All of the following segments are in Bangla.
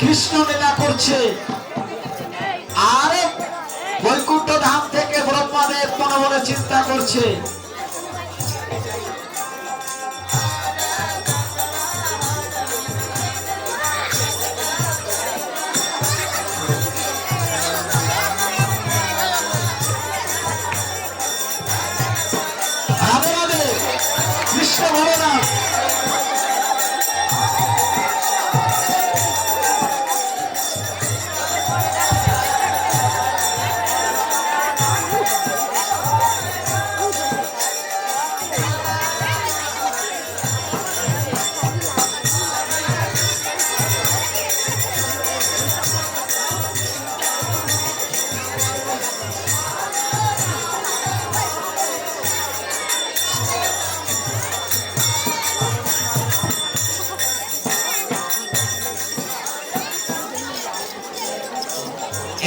কৃষ্ণ লীলা করছে, আর বৈকুণ্ঠ ধাম থেকে ব্রহ্মাদেব মনে মনে চিন্তা করছে কৃষ্ণ বলরাম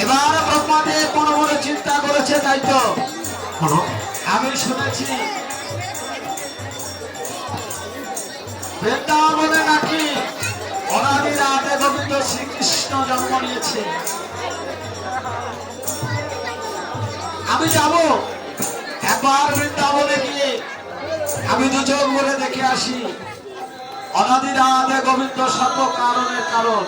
এবার ব্রহ্মাদেব মনে মনে চিন্তা করেছে, তাই তো আমি শুনেছি বৃন্দাবনে নাকি অনাদি রাধে গোবিন্দ শ্রীকৃষ্ণ জন্ম নিয়েছে। আমি যাব একবার বৃন্দাবনে গিয়ে আমি দুচোখ বলে দেখে আসি অনাদি রাধে গোবিন্দ সর্ব কারণের কারণ।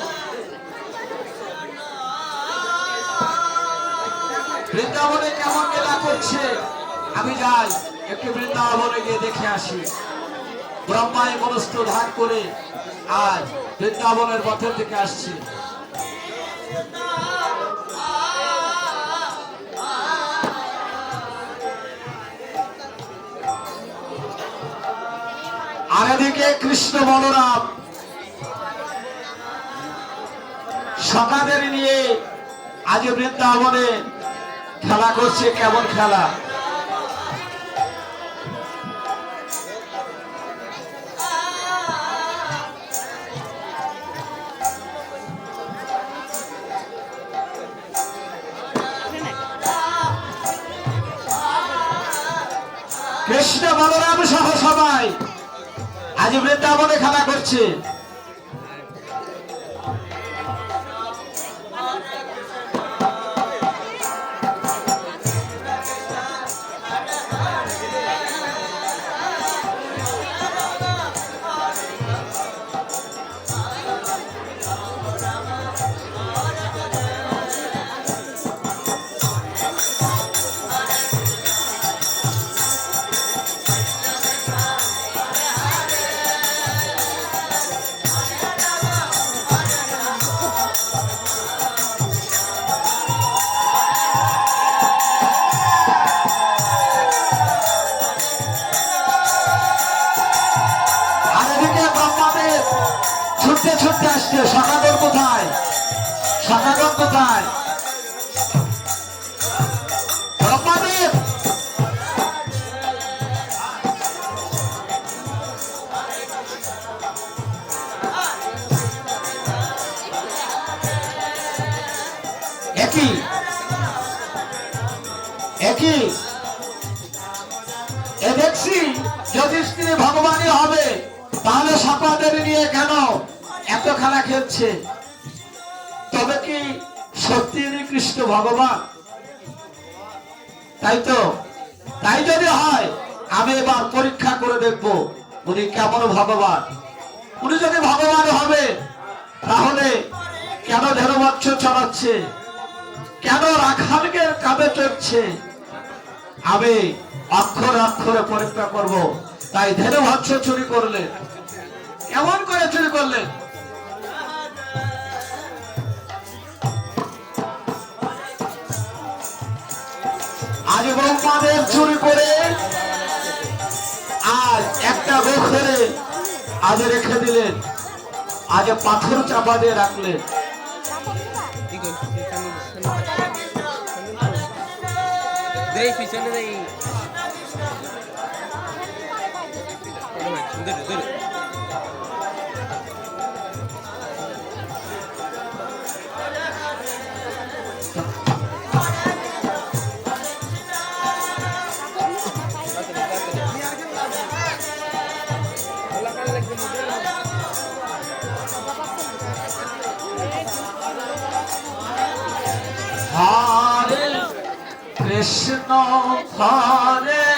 বৃন্দাবনে কেমন লীলা করছে আমি যাই, একটু বৃন্দাবনে গিয়ে দেখে আসি। ব্রহ্মায় মনস্থ ধার করে আজ বৃন্দাবনের পথের দিকে আসছে। আর এদিকে কৃষ্ণ বলরাম সখাদের নিয়ে আজ বৃন্দাবনে খেলা করছে। কেমন খেলা! কৃষ্ণ বলরাম সহ সবাই আজ বৃন্দাবনে খেলা করছে। ছুটতে ছুটতে আসছে। সখাগণ কোথায়? সখাগণ কোথায়? ব্রহ্মাদেব একই একই এ দেখছি যদি তিনি ভগবানই হবে তাহলে সখাদের নিয়ে কেন এত খেলা খেলছে? তবে কি সত্যি কৃষ্ণ ভগবান? তাই তো, তাই যদি হয় আমি এবার পরীক্ষা করে দেখব উনি কেমন ভগবান। উনি যদি ভগবান হবে তাহলে কেন ধেনুবৎস চড়াচ্ছে, কেন রাখালকে কাঁধে চড়ছে? আমি অক্ষরে অক্ষরে পরীক্ষা করব। তাই ধেনুবৎস চুরি করলেন, কেমন করে চুরি করলেন? আজ ব্রহ্মাদেব চুরি করে আজ একটা গোখরে আজ রেখে দিলেন, আজ পাথর চাপা দিয়ে রাখলেন। হরে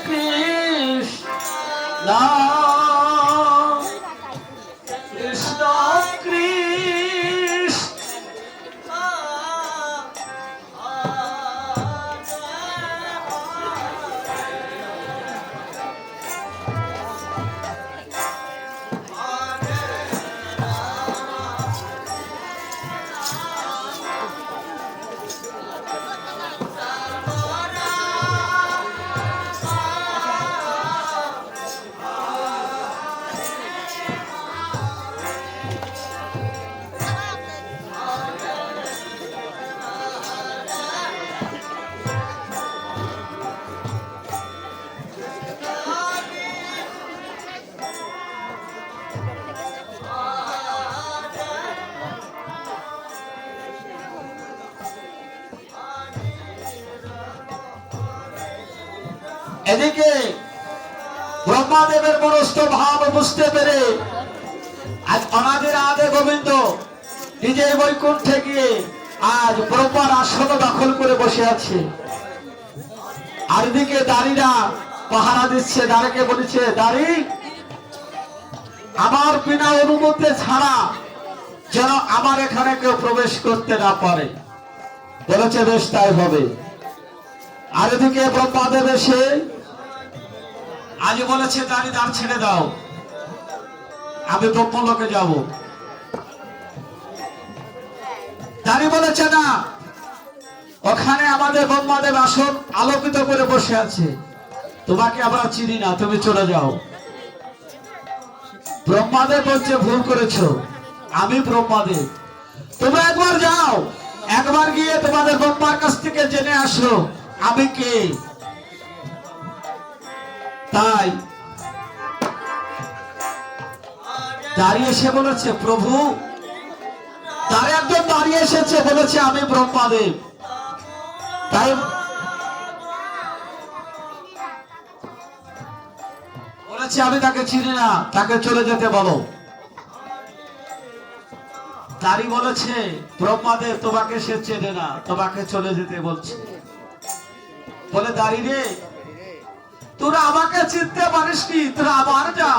কৃষ্ণ কৃষ্ণ কৃষ্ণ এদিকে ব্রহ্মাদেবের মনস্থ ভাব বুঝতে পেরে আজ অনাদির আদে গোবিন্দ নিজের বৈকুণ্ঠে গিয়ে আজ ব্রহ্মার আসন দখল করে বসে আছে। আর এদিকে দাঁড়িরা পাহারা দিচ্ছে। দাঁড়িকে বলেছে, দাঁড়ি আমার বিনা অনুমতি ছাড়া যেন আমার এখানে কেউ প্রবেশ করতে না পারে। বলেছে বেশ তাই হবে। আর এদিকে ব্রহ্মাদেব এসে আজ বলেছে, দাঁড়ি দাঁড় ছেড়ে দাও, আমি ব্রহ্মলোকে যাব। দাঁড়ি বলেছে না, ওখানে আমাদের ব্রহ্মাদেব আসন আলোকিত করে বসে আছে, তোমাকে আমরা চিনি না, তুমি চলে যাও। ব্রহ্মাদেব বলছে, ভুল করেছো, আমি ব্রহ্মাদেব, তোমরা একবার যাও, একবার গিয়ে তোমাদের ব্রহ্মার কাছ থেকে জেনে আসো আমি কে। তাই দাঁড়িয়ে এসে বলেছে, প্রভু, তার একজন দাঁড়িয়ে এসেছে, বলেছে আমি ব্রহ্মাদেব। তাই বলেছে আমি তাকে চিনি না, তাকে চলে যেতে বলো। দাঁড়ি বলেছে, ব্রহ্মাদেব তোমাকে সে চেনে না, তোমাকে চলে যেতে বলছে। বলে, দাঁড়ি রে, তোরা আমাকে চিনতে পারিসনি, তোরা আবার যা,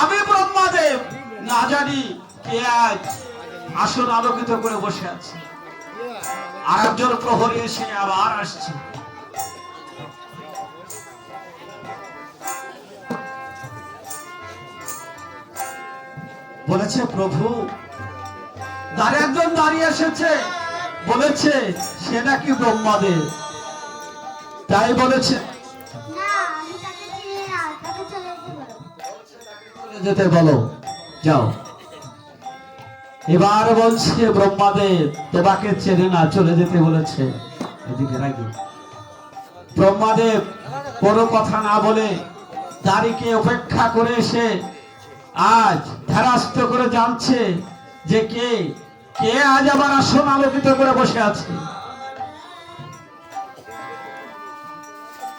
আমি ব্রহ্মাদেব না জানি কে আজ আসন আলোকিত করে বসে আছে। আর একজন প্রহরী এসে আবার আসছে। বলেছে, প্রভু, দাঁড়িয়ে একজন দাঁড়িয়ে এসেছে, বলেছে সে নাকি ব্রহ্মাদেব। তাই বলেছে যেতে বলো, যাও। এবার বলছে ব্রহ্মাদেব তোমাকে চেনে না, চলে যেতে বলেছে। এদিকে নাকি ব্রহ্মাদেব কোনো কথা না বলে দাঁড়িকে উপেক্ষা করে এসে আজ ধ্যারাস্ত করে জানছে যে কে কে আজ আবার আসন আলোকিত করে বসে আছে।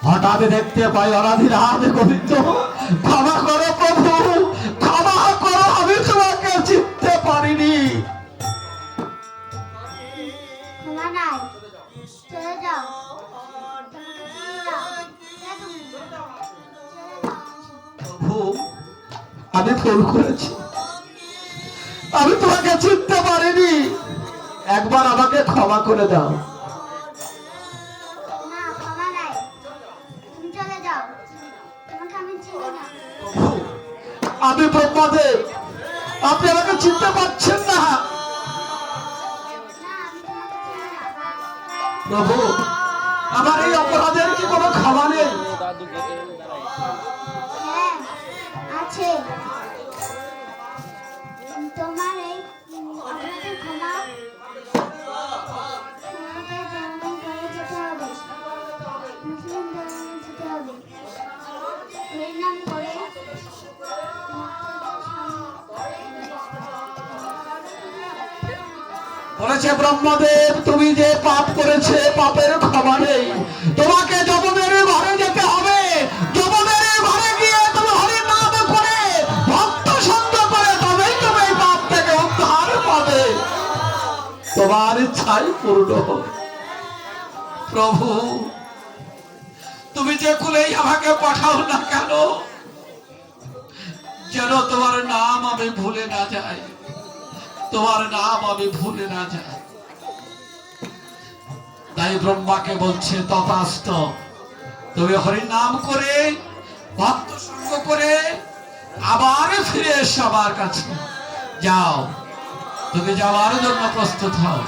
হঠাৎ দেখতে পাই অনাদির আদে গোবিন্দ, ক্ষমা করো প্রভু, ক্ষমা করো, আমি তোমাকে চিনতে পারিনি। প্রভু, আমি ভুল করেছি, আমি তোমাকে চিনতে পারিনি, একবার আমাকে ক্ষমা করে দাও। আমি ব্রহ্মাদেব, আপনি আমাকে চিনতে পারছেন না। প্রভু, আমার এই অপরাধের কি কোনো ক্ষমা নেই? আছে, তোমার এই অপরাধের ক্ষমা যেতে হবে, মুসলিম ধর্মে যেতে হবে, নাম করে বলেছে ব্রহ্মদেব, তুমি যে পাপ করেছে পাপের ক্ষমা নেই, তোমাকে যমনের ঘরে যেতে হবে, যমনের ঘরে গিয়ে তুমি হরির নাম করে ভক্ত সঙ্গ করে তবেই তুমি এই পাপ থেকে উদ্ধার পাবে, তোমার ইচ্ছাই পূর্ণ হবে। প্রভু, যে কুলেই আমাকে পাঠাও না কেন, যেন তোমার নাম আমি ভুলে না যাই, তোমার নাম আমি ভুলে না যাই। তাই ব্রহ্মাকে বলছে তথাস্ত, তুমি হরি নাম করে ভক্ত সঙ্গ করে আবার ফিরে এসো আমার কাছে। যাও, তুমি যাওয়ার জন্য প্রস্তুত হও।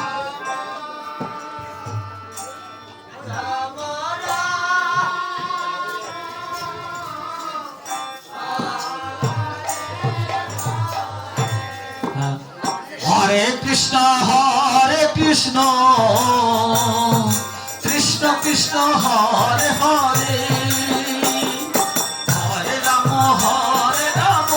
হরে কৃষ্ণ কৃষ্ণ কৃষ্ণ হরে হরে, হরে রাম হরে রাম।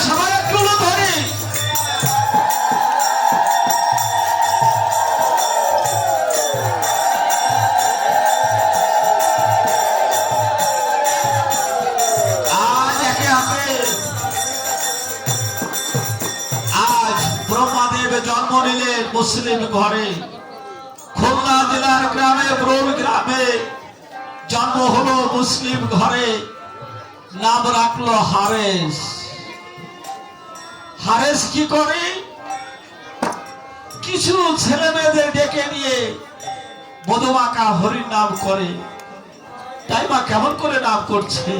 সবাই একটু ধরে আজ একে হাতে আজ ব্রহ্মাদেব জন্ম নিলেন মুসলিম ঘরে। খুলনা জেলার গ্রামে ব্রোল গ্রামে জন্ম হলো মুসলিম ঘরে। নাম রাখলো হারেস। হারেস কি করে? কিছু ছেলে মেয়েদের ডেকে নিয়ে মধুমাখা হরির নাম করে। তাই মা কেমন করে নাম করছে?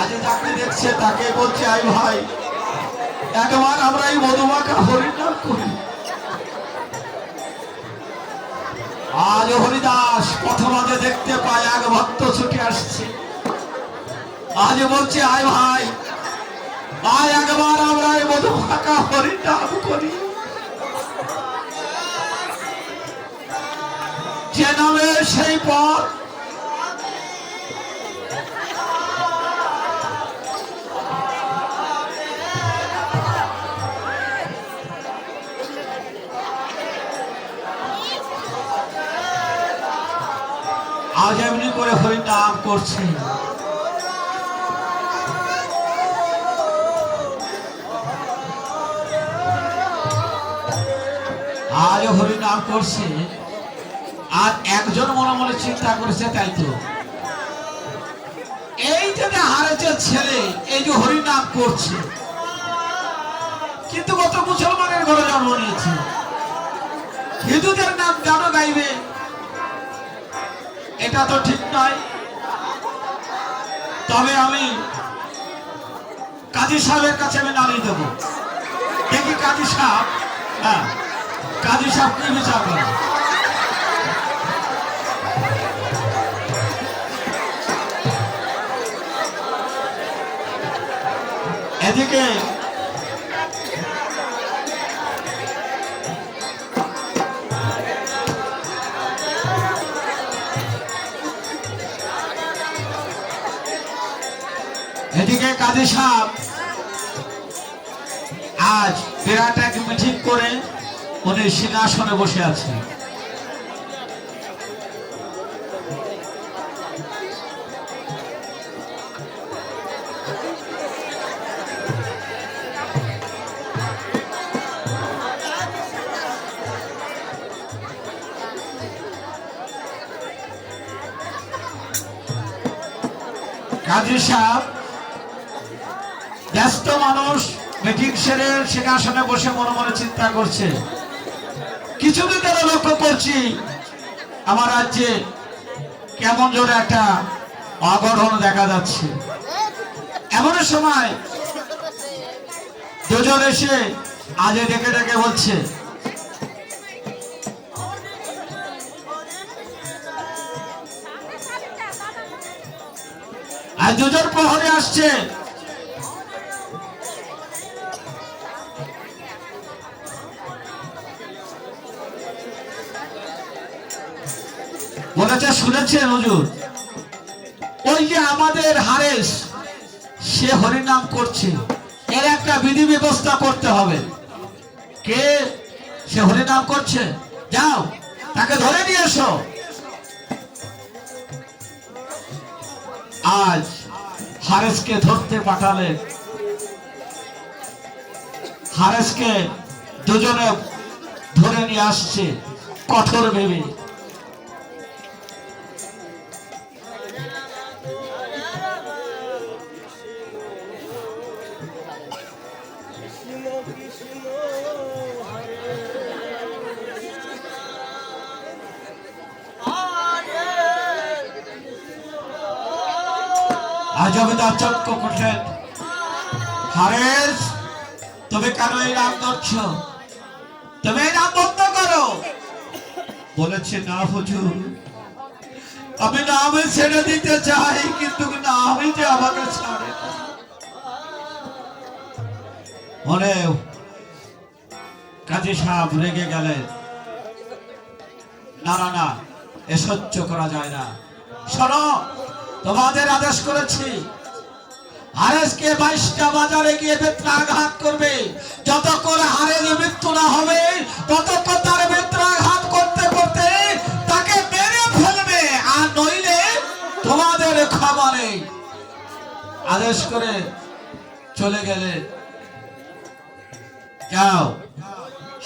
আজ যাকে দেখছে তাকে বলছে, আই ভাই একবার আমরা এই মধুমাখা হরির নাম করি। আজ হরিদাস প্রথমাজে দেখতে পায় এক ভক্ত ছুটে আসছে। আজ বলছে, আয় ভাই আয় একবার আমরা এই মধুমাখা হরির নাম করি। যে নামে সেই পথ, আজ এমনি করে হরি নাম করছে। আজ হরি নাম করছে। আর একজন মনে মনে চিন্তা করেছে, তাই তো এই যে হারেছে ছেলে, এই যে হরি নাম করছে, কিন্তু কত মুসলমানের ঘরে জন্ম নিয়েছে, হিন্দুদের নাম কেন গাইবে? এটা তো ঠিক নয়। তবে আমি কাজী সাহেবের কাছে আমি নালিয়ে দেবো, দেখি কাজী সাহেব, হ্যাঁ কাজী সাহেব কি বিচার করে। এদিকে এদিকে কাজী সাহেব আজ বিরাট এক মিটিং করে উনি সিংহাসনে বসে আছেন। কাজী সাহেব ব্যস্ত মানুষ, মিটিং সেরে সিংহাসনে বসে মনে মনে চিন্তা করছে, কিছুদিন ধরে লক্ষ্য করছি আমার রাজ্যে কেমন জোরে একটা অঘটন দেখা যাচ্ছে। এমন সময় দুজন এসে আজ ডেকে ডেকে বলছে, আজ দুজন প্রহরে আসছে, বলেছে শুনেছেন হুজুর, ওই যে আমাদের হারেস সে হরিনাম করছে, এর একটা বিধি ব্যবস্থা করতে হবে। কে সে হরিনাম করছে? যাও তাকে ধরে নিয়ে এসো। আজ হারেসকে ধরতে পাঠালেন। হারেসকে দুজনে ধরে নিয়ে আসছে কঠোর ভেবে। আজ জমিদার চক্ক করলেন, হারেস তুমি কেন এই নাম ধরছ? তুমি এই নাম বন্ধ করো। বলেছে না হুজুর, আমি নামে ছেড়ে দিতে চাই, কিন্তু নামে যে আমাকে ছাড়ে না। মনে কাজী সাহেব রেগে গেলেন, না না না, এ সহ্য করা যায় না। শোনো, তোমাদের আদেশ করেছি হারেসকে 22টা বাজারে গিয়ে বেত্রাঘাত করবে। যতক্ষণ হারেস মৃত্যু না হবে ততক্ষণ তার বেত্রাঘাত করতে করতে তাকে মেরে ফেলবে, আর নইলে তোমাদের ক্ষমা নেই। আদেশ করে চলে গেলে, যাও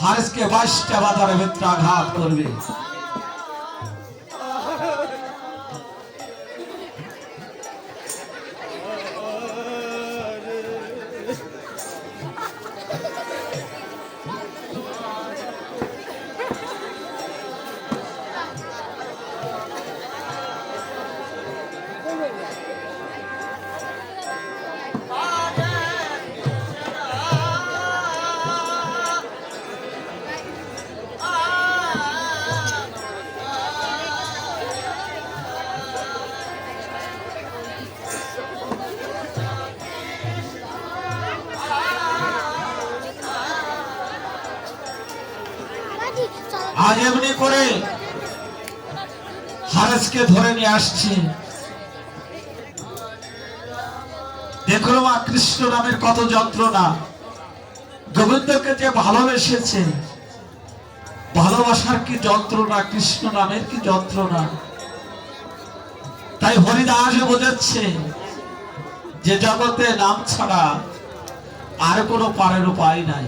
হারেসকে 22টা বাজারে বেত্রাঘাত করবে। আজ এমনি করে হারেসকে ধরে নিয়ে আসছে। দেখলো মা কৃষ্ণ নামের কত যন্ত্রণা। গোবিন্দকে যে ভালোবেসেছে, ভালোবাসার কি যন্ত্রণা, কৃষ্ণ নামের কি যন্ত্রণা। তাই হরিদাস বোঝাচ্ছে যে জগতে নাম ছাড়া আর কোনো পারের উপায় নাই।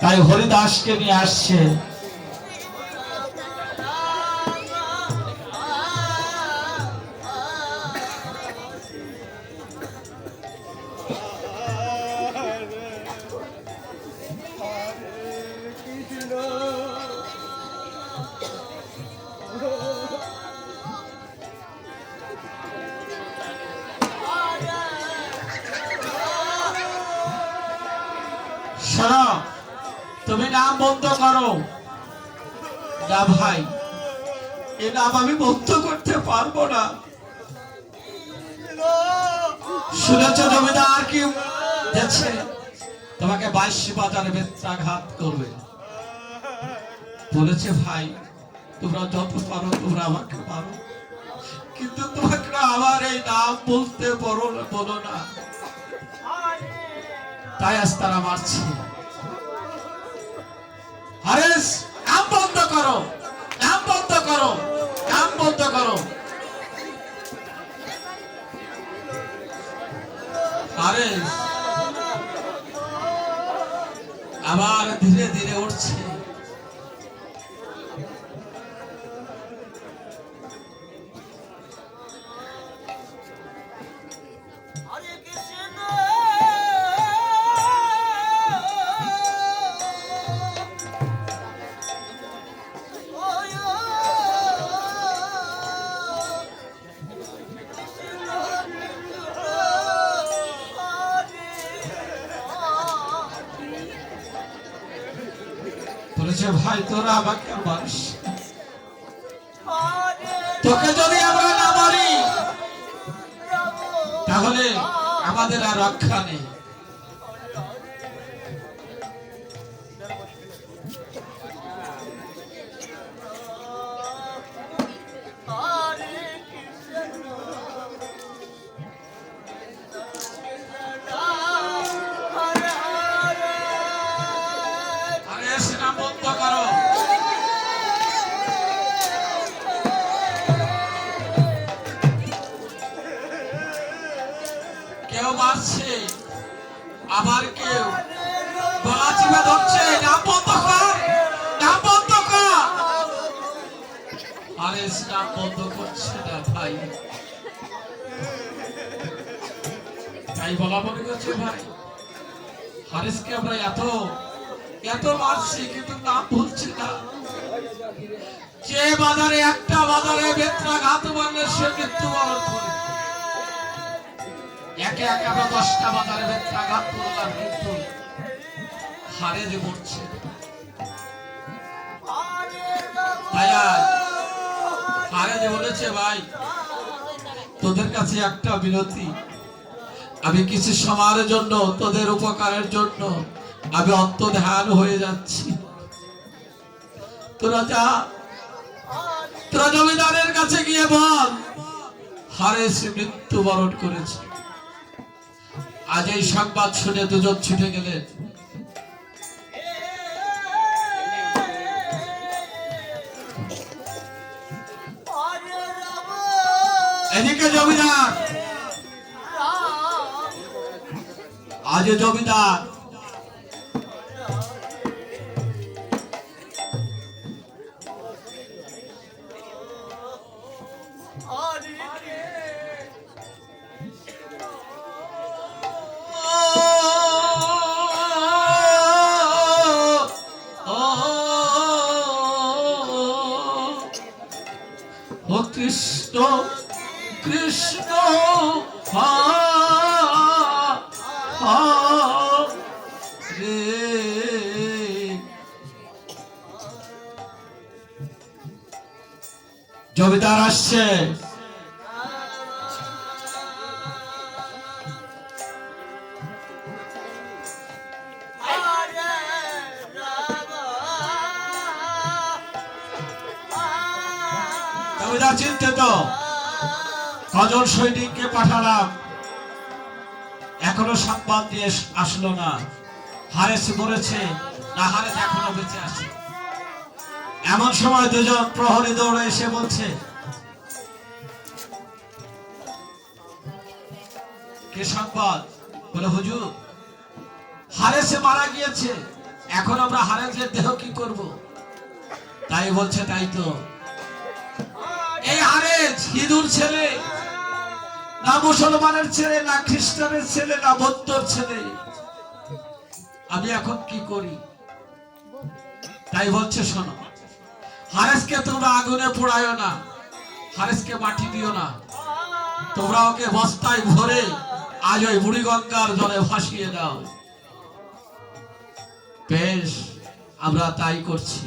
তাই হরিদাসকে নিয়ে আসছে। শোনো, তুমি নাম বন্ধ করো। না ভাই, এ নাম আমি বন্ধ করতে পারবো না। শুনেছ জমিদার কি যাচ্ছে, তোমাকে 22 বাজারে বেত্রাঘাত করবে। বলেছে ভাই, তোমরা যত পারো তোমরা আমাকে পারো, কিন্তু তোমাকে আমার এই নাম বলতে বলো না। তাই আজ তারা মারছে। হারেস, নাম বন্ধ করো, নাম বন্ধ করো, নাম বন্ধ করো। হারেস আবার ধীরে ধীরে উঠছে। বলেছে, ভাই তোরা আমাকে মারিস, তোকে যদি আমরা না মারি তাহলে আমাদের আর রক্ষা নেই। আরে সেনা বন্ধ করো। কেউ মারছে, আবার কেউ গলা চিপে ধরছে, নাম বন্ধ কর, নাম বন্ধ কর। আরে নাম বন্ধ করছে না ভাই, তাই বলা মনে করছে ভাই হারেসকে আমরা এত এত মারছি কিন্তু নাম ভুলছি না। যে বাজারে একটা বাজারে বেত্রাঘাত মারলে সে মৃত্যুবরণ করে, একে একে আমরা 10টা বাজারে বেত্রাঘাত করলাম কিন্তু হারে যে মরছে। তাই হারে যে বলেছে, ভাই তোদের কাছে একটা বিনতি, আমি কিছু সময়ের জন্য তোদের উপকারের জন্য আমি অন্তর্ধান হয়ে যাচ্ছি, তোরা যা, তোরা জমিদারের কাছে গিয়ে বল হারেস মৃত্যুবরণ করেছে। আজ এই সংবাদ শুনে দুজন ছুটে গেলেন। এদিকে জমিদার, আজ জমিদার ও কৃষ্ণ কৃষ্ণ রে, জমিদার আসছে। জমিদার চিন্তিত, কজন সৈনিককে পাঠালাম, এখনো সংবাদ দিয়ে আসলো না, হারেস মরেছে না হারেস এখনো বেঁচে আছে। এমন সময় দুজন প্রহরী দৌড়ে এসে বলছে, কি সংবাদ? বলে হুজুর হারেসে মারা গিয়েছে, এখন আমরা হারেসের দেহ কি করব? তাই বলছে, তাই তো, এই হারেস হিন্দুর ছেলে না মুসলমানের ছেলে না খ্রিস্টানের ছেলে না বৌদ্ধর ছেলে, আমি এখন কি করি? তাই বলছে, শোনো, হারেসকে তোমরা আগুনে পোড়ায়ও না, হারেসকে মাটি দিও না, তোমরা ওকে বস্তায় ভরে আজ ওই বুড়িগঙ্গার জলে ভাসিয়ে দাও। বেশ, আমরা তাই করছি।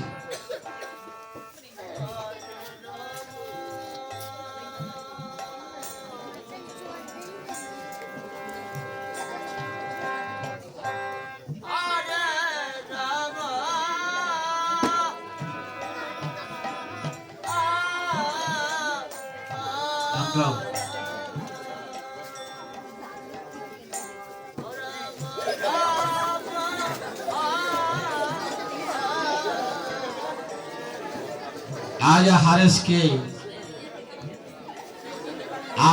আজ হারেসকে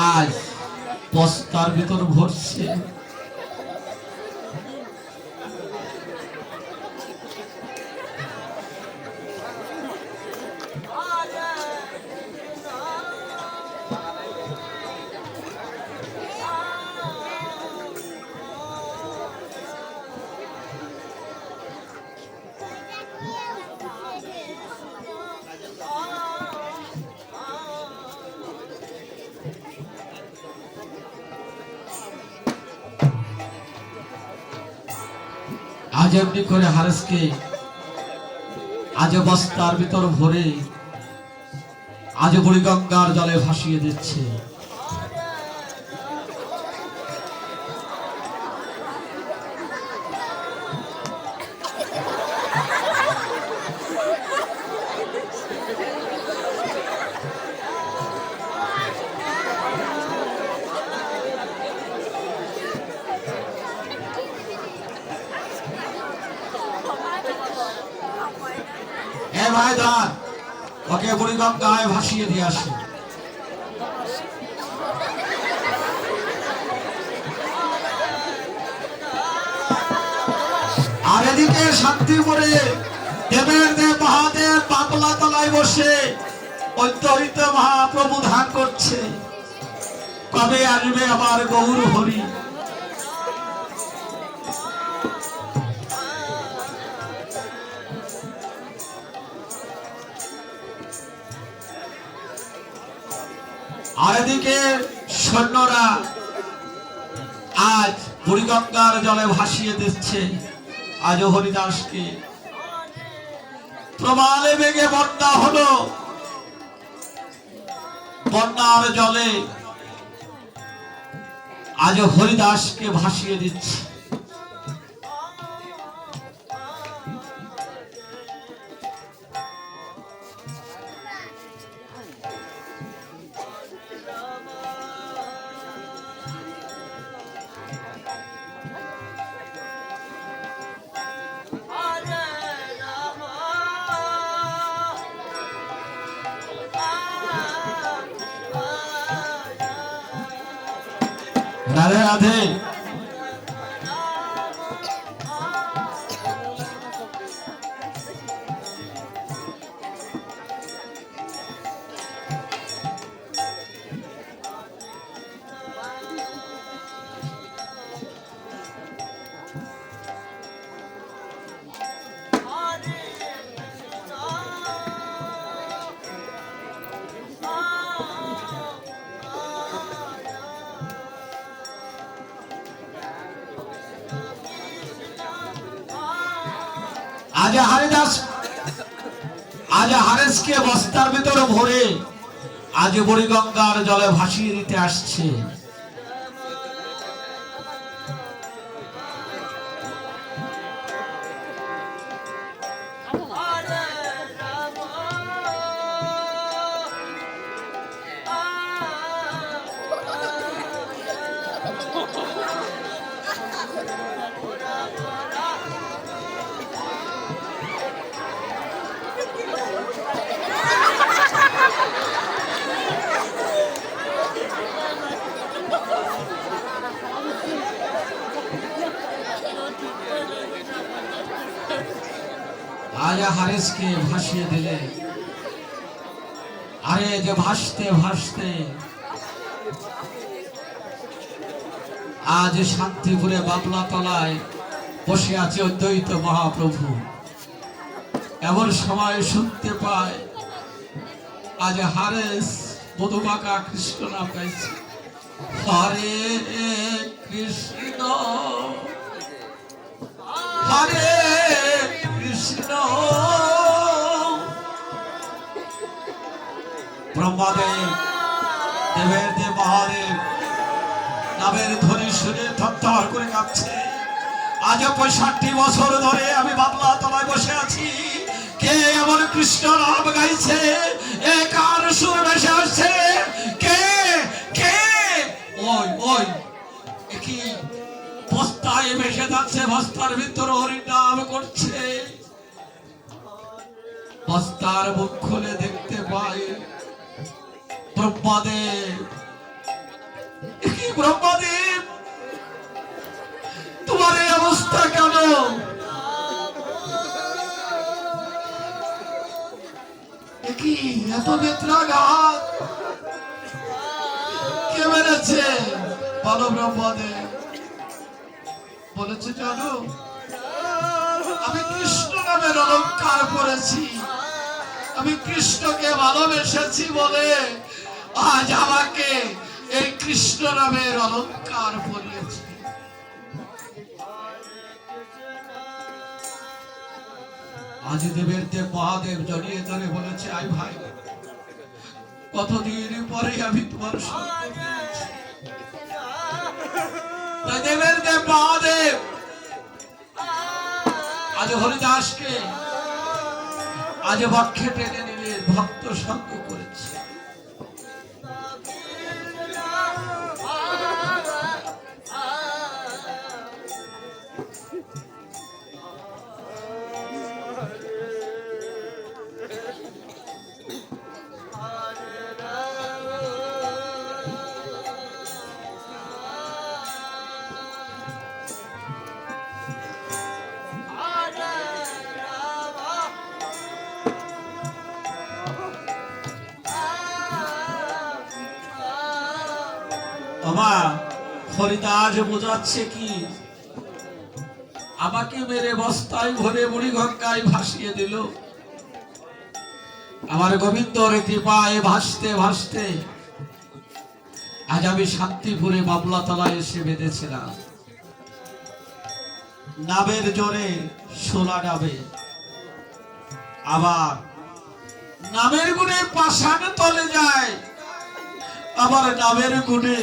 আজ বস্তার ভিতর ভরছে। আজ এমনি করে হারেসকে আজ বস্তার ভিতর ভরে আজ বুড়িগঙ্গার জলে ভাসিয়ে দিচ্ছে। ভাই দান ওকে বুড়িগঙ্গায় ভাসিয়ে দিয়ে আসে। আর এদিকে শান্তিপুরে দেবের দেব মহাদেব বাবলা তলায় বসে অদ্বৈত মহাপ্রভু ধ্যান করছে, কবে আসবে আমার গৌর হরি। আর এদিকে সৈন্যরা আজ বুড়িগঙ্গার জলে ভাসিয়ে দিচ্ছে আজ হরিদাসকে। প্রবালে বেগে বন্যা হলো, বন্যার জলে আজ হরিদাসকে ভাসিয়ে দিচ্ছে। রাধে রাধে। আজ হরিদাস আজ হারেসকে বস্তার ভিতরে ভরে আজ বুড়িগঙ্গার জলে ভাসিয়ে দিতে আসছে। আজ হারেসকে ভাসিয়ে দিলে। আরে যে ভাসতে ভাসতে আজ শান্তিপুরে বাবলা তলায় বসে আছে অদ্বৈত মহাপ্রভু। এমন সময় শুনতে পায় আজ হারেস মধুমাখা কৃষ্ণ নাম গাইছে, হরে কৃষ্ণ হরে কৃষ্ণ। ব্রহ্মাদেব দেবের দেব মহাদেব নামের ধ্বনি শুনে থরথর করে কাঁপছে। আজ 65 বছর ধরে আমি বাবলা তলায় বসে আছি, কে এমন কৃষ্ণ নাম গাইছে, এ কার সুর ভেসে আসছে, কে কে? ওই ওই কি বস্তায় ভেসে যাচ্ছে, বস্তার ভিতর হরির নাম করছে। বস্তার মুখ খুলে দেখতে পাই ব্রহ্মাদেব। কি ব্রহ্মাদেব, তোমার এই অবস্থা কেন? কি এত বেত্রাঘাত কে মেরেছে? বলো ব্রহ্মাদেব। বলেছে জানো, আমি কৃষ্ণ নামের অলঙ্কার পরেছি, আমি কৃষ্ণকে ভালোবেসেছি বলে আজ আমাকে এই কৃষ্ণ নামের অলঙ্কার পরিয়েছে। আজ দেবের দেব মহাদেব জড়িয়ে ধরে বলেছে, আই ভাই, কতদিন পরে আমি তোমার সঙ্গে পেয়েছি। তাই দেবের দেব মহাদেব আজ হরিদাসকে আজ বক্ষে টেনে নিলে ভক্ত সঙ্গ করেছে। আমার হরিদাস বোঝাচ্ছে কি, আমাকে মেরে বস্তায় ভরে বুড়ি গঙ্গায় ভাসিয়ে দিল। আমার গোবিন্দর কৃপায় ভাসতে ভাসতে আজ আমি শান্তিপুরে বাবলাতলায় এসে বেঁধেছিলাম। নাবের জোরে শোলা ডাবে, আবার নামের গুণে পাষাণ তলে যায়, আবার নামের গুণে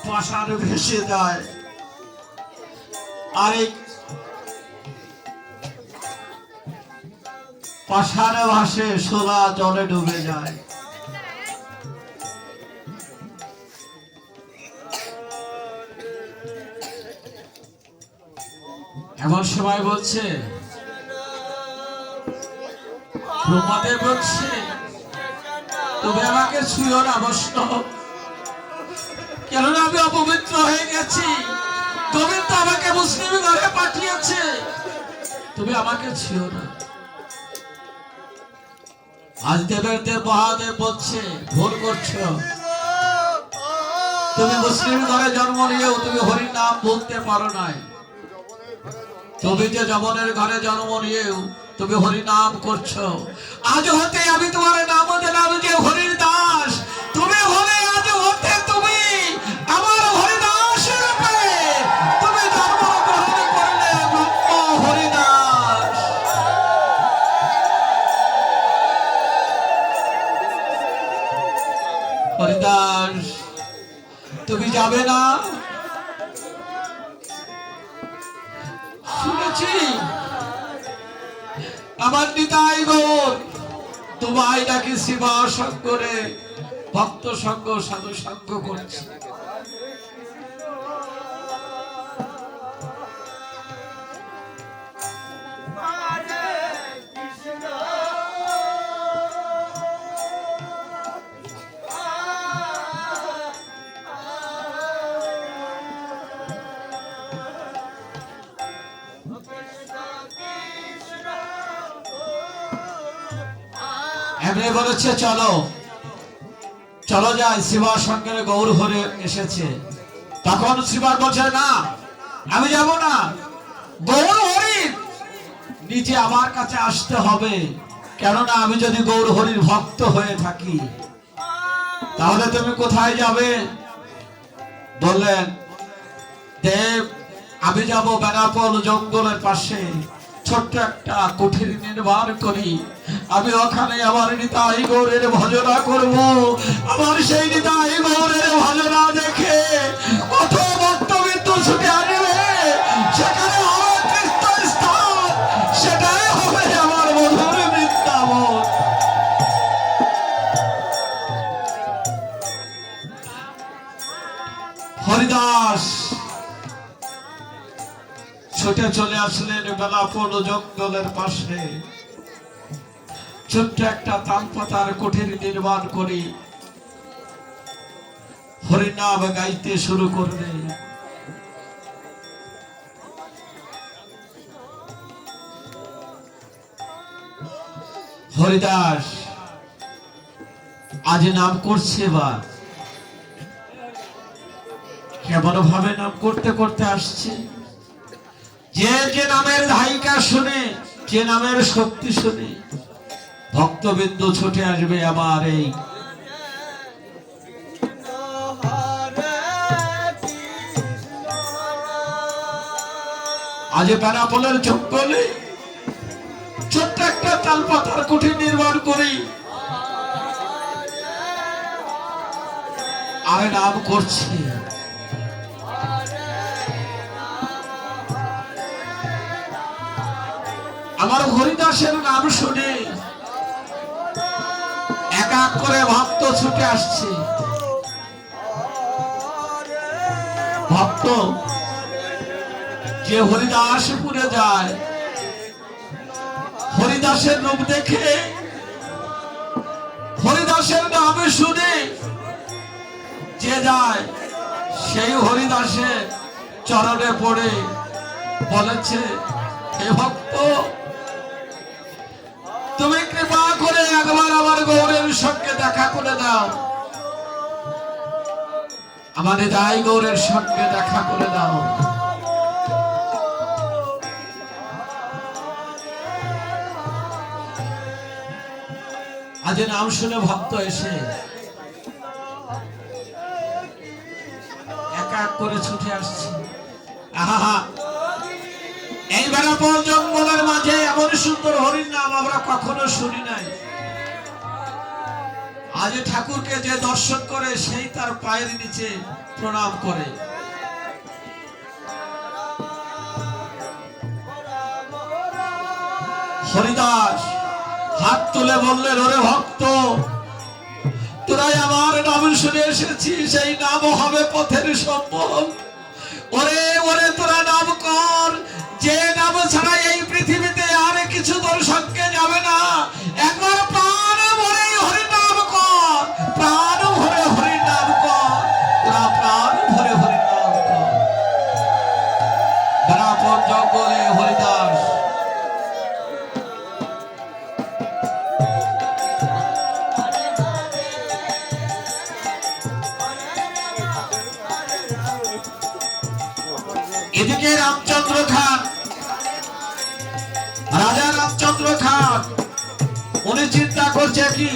পাষাণ ভেসে যায়। আর এই পাষাণ ভাসে, শোলা জলে ডুবে যায়। এমন সময় বলছে, ব্রহ্মাদেব বলছে, তুমি আমাকে ছুঁয়ো না বৈষ্ণব, কেননা আমি অপবিত্র হয়ে গেছি। গোবিন্দ আমাকে মুসলিম ঘরে পাঠিয়েছে, তুমি আমাকে ছুঁয়ো না। আজ দেবের দেব মহাদেব বলছে, ভুল করছো। তুমি মুসলিম ঘরে জন্ম নিয়েও তুমি হরি নাম বলতে পারো নাই। তুমি যে যমনের ঘরে জন্ম নিয়েও তুমি হরি নাম করছো। আজ হতে আমি তোমার নাম দিলাম যে হরির দাস। তুমি হলে আজ হতে তুমি আমার হরিদাস রূপে তুমি জন্মগ্রহণ করলে ব্রহ্ম হরিদাস। হরিদাস তুমি যাবে না? শুনেছি আমার নিতাই গৌর তোমায় নাকি শিবা সঙ্গে ভক্ত সঙ্গ সাধু সঙ্গ করছে। এমনি বলেছে, চলো চলো যাই, শিবার সঙ্গে গৌর হরে এসেছে। তখন শিবার বলছে, না আমি যাব না, গৌর হরির নিচে আমার কাছে আসতে হবে। কেননা আমি যদি গৌর হরির ভক্ত হয়ে থাকি তাহলে তুমি কোথায় যাবে? বললেন, দেব আমি যাব বেনাপোল জঙ্গলের পাশে, ছোট্ট একটা কুঠির নির্মাণ করি। আমি ওখানে আমার নিতাই গৌরের ভজনা করব। আমার সেই নিতাই গৌরের ভজনা দেখে কত ভক্তবৃন্দ ছুটে আসবে। সেখানে হবে কীর্তন স্থান, সেটাই হবে আমার মধুর বৃন্দাবন। হরিদাস ছুটে চলে আসলেন বেনাপোল জঙ্গলের পাশে, ছোট্ট একটা তালপাতার কুঠির নির্মাণ করি হরিনাম গাইতে শুরু করলে। হরিদাস আজ নাম করছে, বা কেমন ভাবে নাম করতে করতে আসছে। যে যে নামের ধাইকা শুনে, যে নামের শক্তি শুনে ভক্তবিন্দু ছুটে আসবে আমার এই আজ বেনাপোলের জঙ্গলে আর নাম করছে। আমার হরিদাসের নাম শুনে এক এক করে ভক্ত ছুটে আসছে। ভক্ত যে হরিদাসপুরে যায়, হরিদাসের রূপ দেখে, হরিদাসের নাম শুনে যে যায়, সেই হরিদাসের চরণে পড়ে বলেছে, হে ভক্ত, তুমি কৃপা করে একবার আমার গৌরের সঙ্গে দেখা করে দাও, আমার হৃদয় গৌরের সঙ্গে দেখা করে দাও। আজ নাম শুনে ভক্ত এসে এক এক করে ছুটে আসছে। আহা, এই বেড়াপোল জঙ্গলের মাঝে এমন সুন্দর হরির নাম আমরা কখনো শুনি নাই। আজ ঠাকুরকে যে দর্শন করে সেই তার পায়ের নিচে প্রণাম করে। হরিদাস হাত তুলে বললেন, ওরে ভক্ত, তোরাই আমার নাম শুনে এসেছিস, সেই নাম হবে পথের সম্বল। ওরে ওরে তোরা নাম কর, যে নাম ছাড়া এই পৃথিবীতে আর কিছু তোর সঙ্গে যাবে না। একবার প্রাণ ভরে হরি নাম কর, প্রাণ ভরে হরি নাম কর, তোরা প্রাণ ভরে হরি নাম কর। বেড়াপোল জঙ্গলে হরিদাস এদিকে রামচন্দ্র খান, রাজা রামচন্দ্র খান, উনি চিন্তা করছে কি,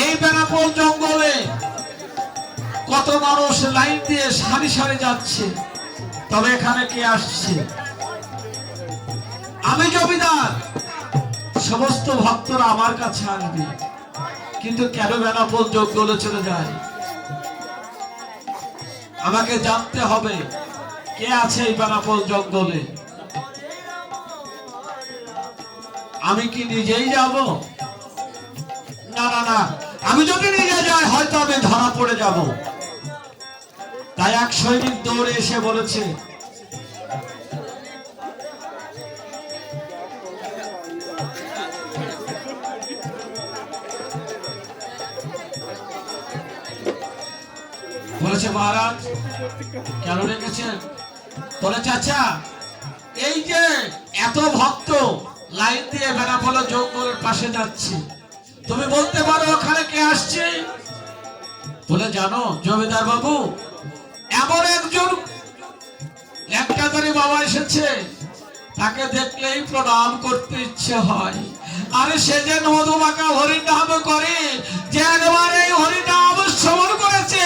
এই বেনাপোল জঙ্গলে কত মানুষ লাইন দিয়ে সারি সারি যাচ্ছে, তবে এখানে কে আসছে? আমি জমিদার, সমস্ত ভক্তরা আমার কাছে আসবে, কিন্তু কেন বেনাপোল জঙ্গলে চলে যায়? আমাকে জানতে হবে কে আছে এই বেনাপোল জঙ্গলে। আমি কি নিজেই যাব? না না না, আমি যদি নিজে যাই হয়তো আমি ধরা পড়ে যাব। তাই এক সৈনিক দৌড়ে এসে বলেছে, মহারাজ কেন রেখেছেন? বলে, চাচা, এই যে এত ভক্ত লাইন দিয়ে বেনাপোল জঙ্গলের পাশে যাচ্ছে, তুমি বলতে পারো ওখানে কে আসছে? বলে, জানো জমিদার বাবু, এমন একজন একটাধারী বাবা এসেছে, তাকে দেখলেই প্রণাম করতে ইচ্ছে হয়। আরে সে যে মধুমাখা হরিনাম করে, যে একবার এই হরিনাম শ্রবণ করেছে,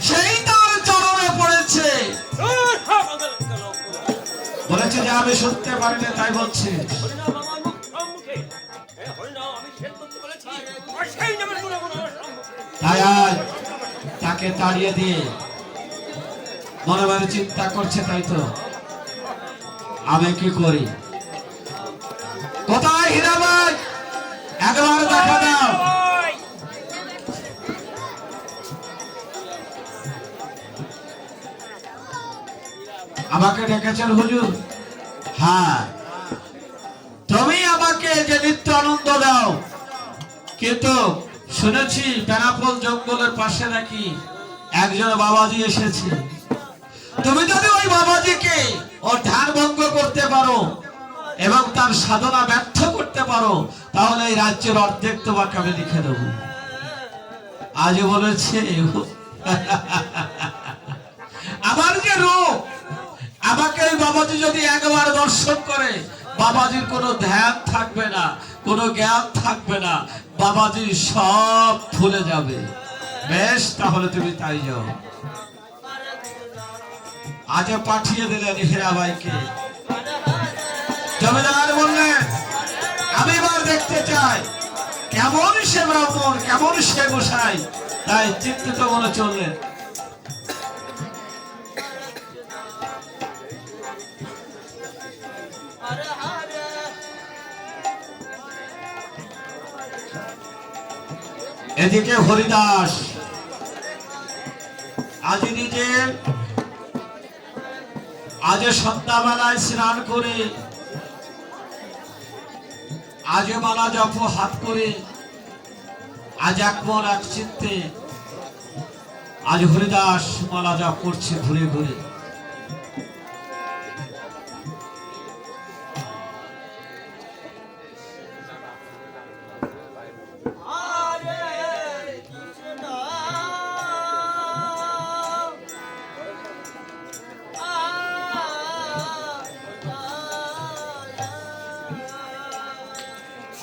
সেই তার চরণে পড়েছে। বলেছে যে আমি শুনতে পারিনি, তাই বলছে। তাই আজ তাকে তাড়িয়ে দিয়ে মনে মনে চিন্তা করছে, তাই তো আমি কি করি? কোথায় হীরাবাই, একবার দেখা দাও। আমাকে ডেকেছেন হুজুর? হ্যাঁ, তুমি আমাকে যে নিত্য আনন্দ দাও, কিন্তু শুনেছি বেনাপোল জঙ্গলের পাশে নাকি একজন বাবাজি এসেছে। তুমি যদি ওই বাবাজিকে ওর ধ্যান ভঙ্গ করতে পারো এবং তার সাধনা ব্যর্থ করতে পারো, তাহলে এই রাজ্যের অর্ধেক তোমাকে আমি লিখে দেব। আজ বলেছে আমার যে রূপ, আমাকে ওই বাবাজি যদি একবার দর্শন করে, বাবাজির কোনো ধ্যান থাকবে না, কোনো জ্ঞান থাকবে না, বাবাজি সব ভুলে যাবে। বেশ, তাহলে তুমি তাই যাও। আজ পাঠিয়ে দিলেন হীরাবাইকে। জমিদার বললেন, আমি এবার দেখতে চাই কেমন সে ব্রাহ্মণ, কেমন সে গোসাই, তাই চিন্তিত মনে চললেন। এদিকে হরিদাস আজ সন্ধ্যাবেলায় স্নান করে আজ মালা জপ হাত করে আজ এক মন এক চিত্তে আজ হরিদাস মালা জপ করছে ঘুরে ঘুরে।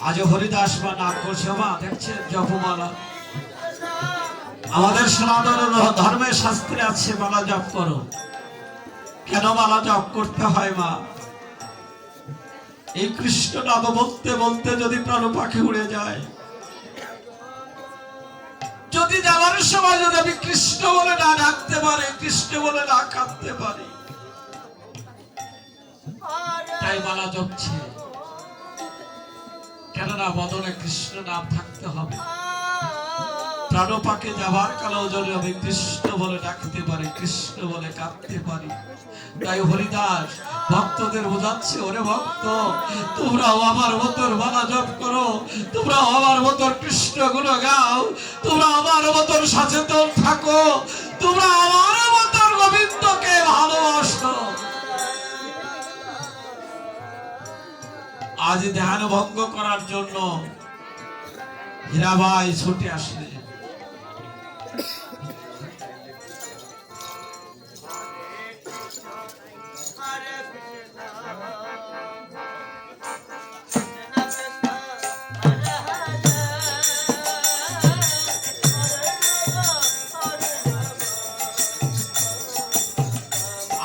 আজ হরিদাস বা নাম করছে মা, দেখছেন জপমালা। আমাদের সনাতন ধর্মের শাস্ত্রে আছে মালা জপ করো। কেন মালা জপ করতে হয় মা? এই কৃষ্ণ নাম বলতে বলতে যদি প্রাণ পাখি উড়ে যায়, যদি যাওয়ার সময় যদি আমি কৃষ্ণ বলে না ডাকতে পারি, কৃষ্ণ বলে না কাঁদতে পারি, তাই মালা জপছে। কেননা বদনে কৃষ্ণ নাম থাকতে হবে। প্রাণ পাকে যাবার কালেও যদি আমি কৃষ্ণ বলে ডাকতে পারি, কৃষ্ণ বলে কাঁদতে পারি। তাই হরিদাস ভক্তদের বোঝাচ্ছে, ওরে ভক্ত, তোমরাও আমার মতন মালা জপ করো, তোমরাও আমার মতন কৃষ্ণ গুণ গাও, তোমরা আমার মতন সচেতন থাকো, তোমরা আমার মতন গোবিন্দকে ভালোবাসো। আজ ধ্যান ভঙ্গ করার জন্য হীরাবাই ছুটে আসলে।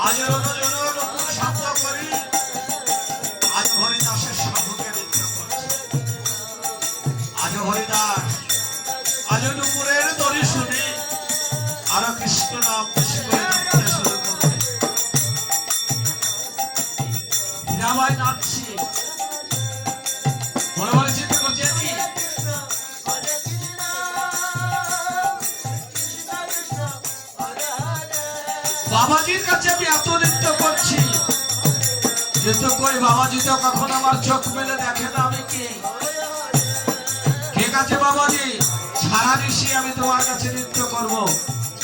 আজ শব্দ করি, আজ হরিদাসের সাধুকে নৃত্য করছে। আজ হরিদাস আজ নুপুরের দড়ি শুনে আরো কৃষ্ণ নাম বেশি করে নৃত্য শুরু করবে। হীরাবাই নাচছে, মনে মনে চিন্তা করছে কি বাবাজির কাছে আমি এত নৃত্য করছি, কিন্তু কই বাবাজি তো কখন আমার চোখ মেলে দেখে না। আমি কে কাছে বাবাজি? সারা নিশি আমি তোমার কাছে নৃত্য করব,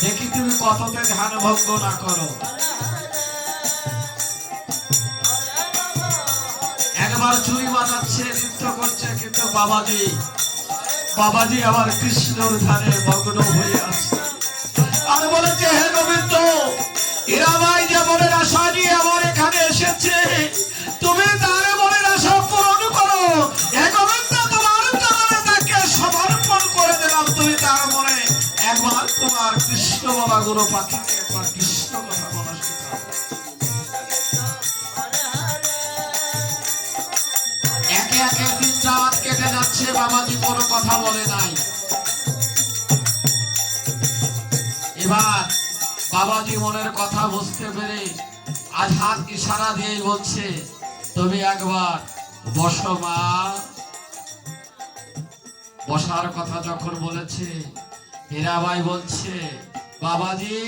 দেখি তুমি কততে ধ্যান ভঙ্গ না করো। একবার চুরি বাজাচ্ছে, নৃত্য করছে, কিন্তু বাবাজি আমার কৃষ্ণর ধ্যানে মগ্ন হয়ে আছে। আর বলেছে, হে গোবিন্দ, হীরাবাই যে মনের আশা নিয়ে আমার এখানে এসেছে, তুমি তার মনের আশা পূরণ করো। হে গোবিন্দ, তোমার চরণে তাকে সমর্পণ করে দিলাম। তুমি তার মনে একবার তোমার কৃষ্ণ বাবা গুরু পাখিকে একবার কৃষ্ণ কথা বলা শেখাও। একে একে 3 রাত কেটে যাচ্ছে, বাবাজি কোনো কথা বলে নাই। এবার বাবাজি মনের কথা বুঝতে পেরে আজ হাত ইশারা দিয়ে বলছে, তুমি একবার বসো মা। বসার কথা যখন বলেছে, হীরাবাই বলছে, বাবাজি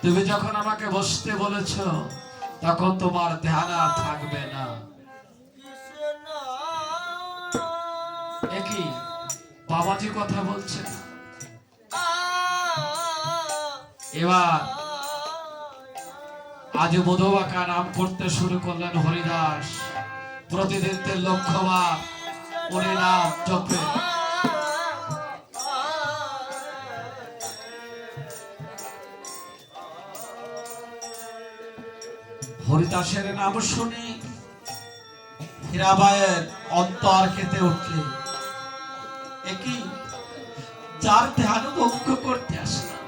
তুমি যখন আমাকে বসতে বলেছ, তখন তোমার ধ্যান আর থাকবে না। একই বাবাজি কথা বলছে না। এবার আজ মধুবাকা নাম করতে শুরু করলেন হরিদাস। প্রতিদিন 3 লক্ষবার উনি নাম জপে। হরিদাসের নাম শুনি হীরাবাইয়ের অন্তর কেঁপে উঠলে। একই যার ধ্যান ভঙ্গ করতে আসলাম,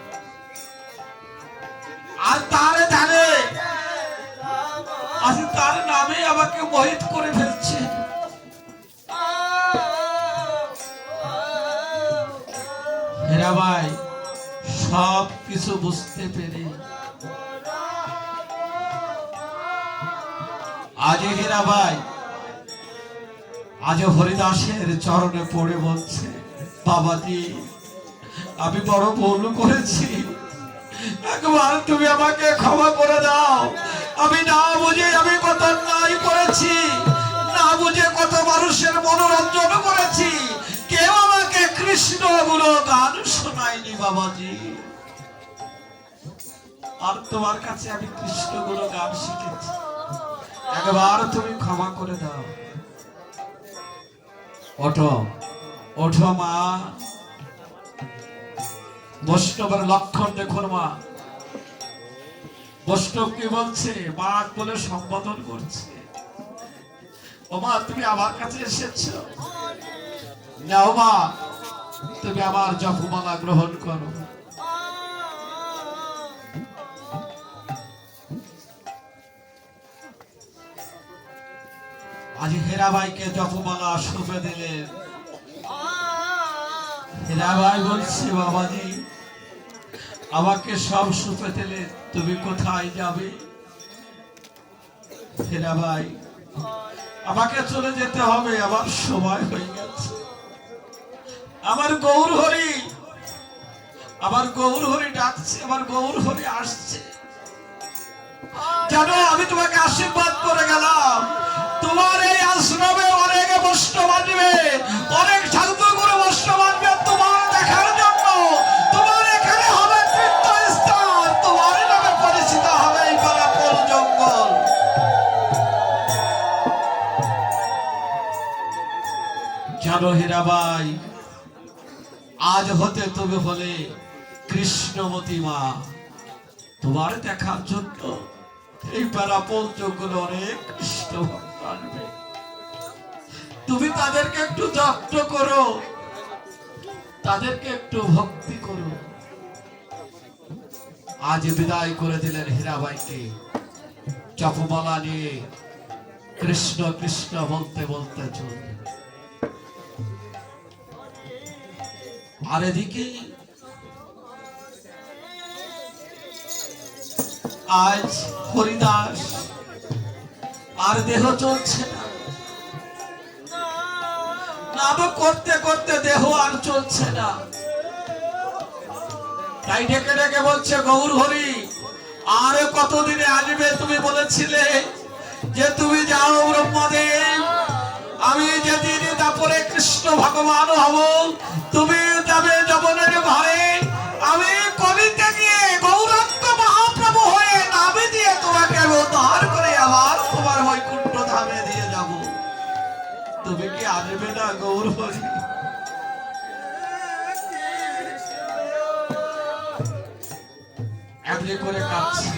আর তার ধ্যানে আজ তার নামে আমাকে মোহিত করে ফেলছে। হীরাবাই সব কিছু বুঝতে পেরে আজ হীরাবাই আজ হরিদাসের চরণে পড়ে বলছে, বাবাজি আমি বড় ভুল করেছি, একবার তুমি আমাকে ক্ষমা করে দাও। আমি না বুঝে আমি কত অন্যায় করেছি, না বুঝে কত মানুষের মনোরঞ্জন করেছি, কেউ আমাকে কৃষ্ণ গুলো গান শোনায়নি বাবাজি। আর তোমার কাছে আমি কৃষ্ণ গুলো গান শিখেছি, একবার তুমি ক্ষমা করে দাও। ওঠো ওঠো মা, বৈষ্ণবের লক্ষণ দেখুন মা। বৈষ্ণব কি বলছে? মা বলে সম্বোধন করছে। ও মা তুমি আমার কাছে এসেছো, নাও মা তুমি আমার জপমালা গ্রহণ করো। আজ হীরাবাইকে জপমালা শুভে দিলেন। হীরাবাই বলছে, বাবাজি আমাকে সব শুভে দিলেন, তুমি কোথায় যাবে? হীরাবাই আমাকে চলে যেতে হবে, আমার সময় হয়ে গেছে। আমার গৌর হরি ডাকছে, আমার গৌর হরি আসছে। জানো আমি তোমাকে আশীর্বাদ করে গেলাম, তোমার এই আশ্রমে অনেক বৈষ্ণব আসবে, অনেক সাধু গুরু বৈষ্ণব আসবে তোমার দেখার জন্য। তোমার এখানে হবে তীর্থস্থান, তোমার নামে পরিচিত হবে এই পালাপুর জঙ্গল। জানো হীরাবাই, আজ হতে তুমি হলে কৃষ্ণবতী মা, তোমার দেখার জন্য এই পালাপুর জঙ্গলে অনেক কৃষ্ণ ভক্ত আসবে। তুমি তাদেরকে একটু যত্ন করো, তাদেরকে একটু ভক্তি করো। আজ বিদায় করে দিলেন হীরাবাইকে, জপমালা নিয়ে কৃষ্ণ কৃষ্ণ বলতে বলতে চলবে। আর এদিকে আজ হরিদাস আর দেহ চলছে না, নাম করতে করতে দেহ আর চলছে না। তাই ডেকে ডেকে বলছে, গৌর হরি আর কতদিনে আসবে? তুমি বলেছিলে যে তুমি যাও ব্রহ্মদেব, আমি যেদিন তারপরে কৃষ্ণ ভগবান হব, তুমি যাবে যমনের ভারে, আমি কলিতে গিয়ে গৌরাঙ্গ মহাপ্রভু হয়ে নামে দিয়ে তোমাকে উদ্ধার করে আবার তোমার বৈকুণ্ঠ ধামে দিয়ে যাব। তুমি কি আসবে না গৌর হরি? এমনি করে কাঁদছি।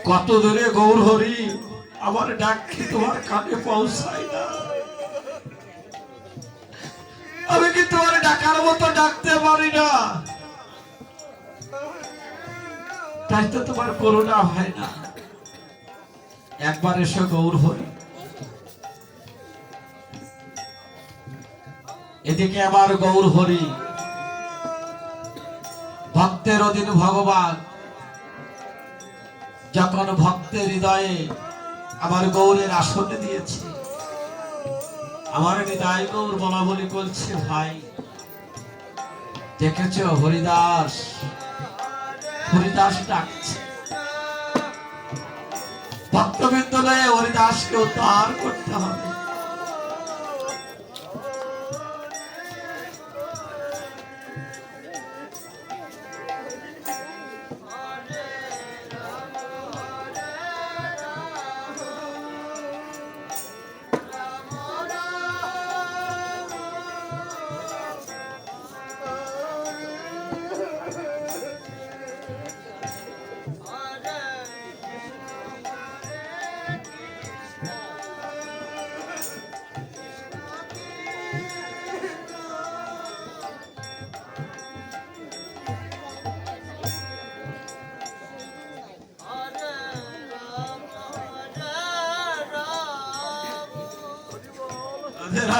কত দূরে গৌর হরি, আমার ডাক কি তোমার কানে পৌঁছায় না? আমি কি তোমার ডাকার মতো ডাকতে পারি না? তাই তো তোমার করুণা হয় না। একবার এসো গৌর হরি। এদিকে আমার গৌর হরি, ভক্তের অধীন ভগবান, যখন ভক্তের হৃদয়ে আমার গৌরের আসনে দিয়েছে, আমার হৃদয় গৌর বলা বলি করছে, ভাই দেখেছ হরিদাস, হরিদাস ডাকছে। ভক্তবৃন্দ হরিদাসকে উদ্ধার করতে হবে।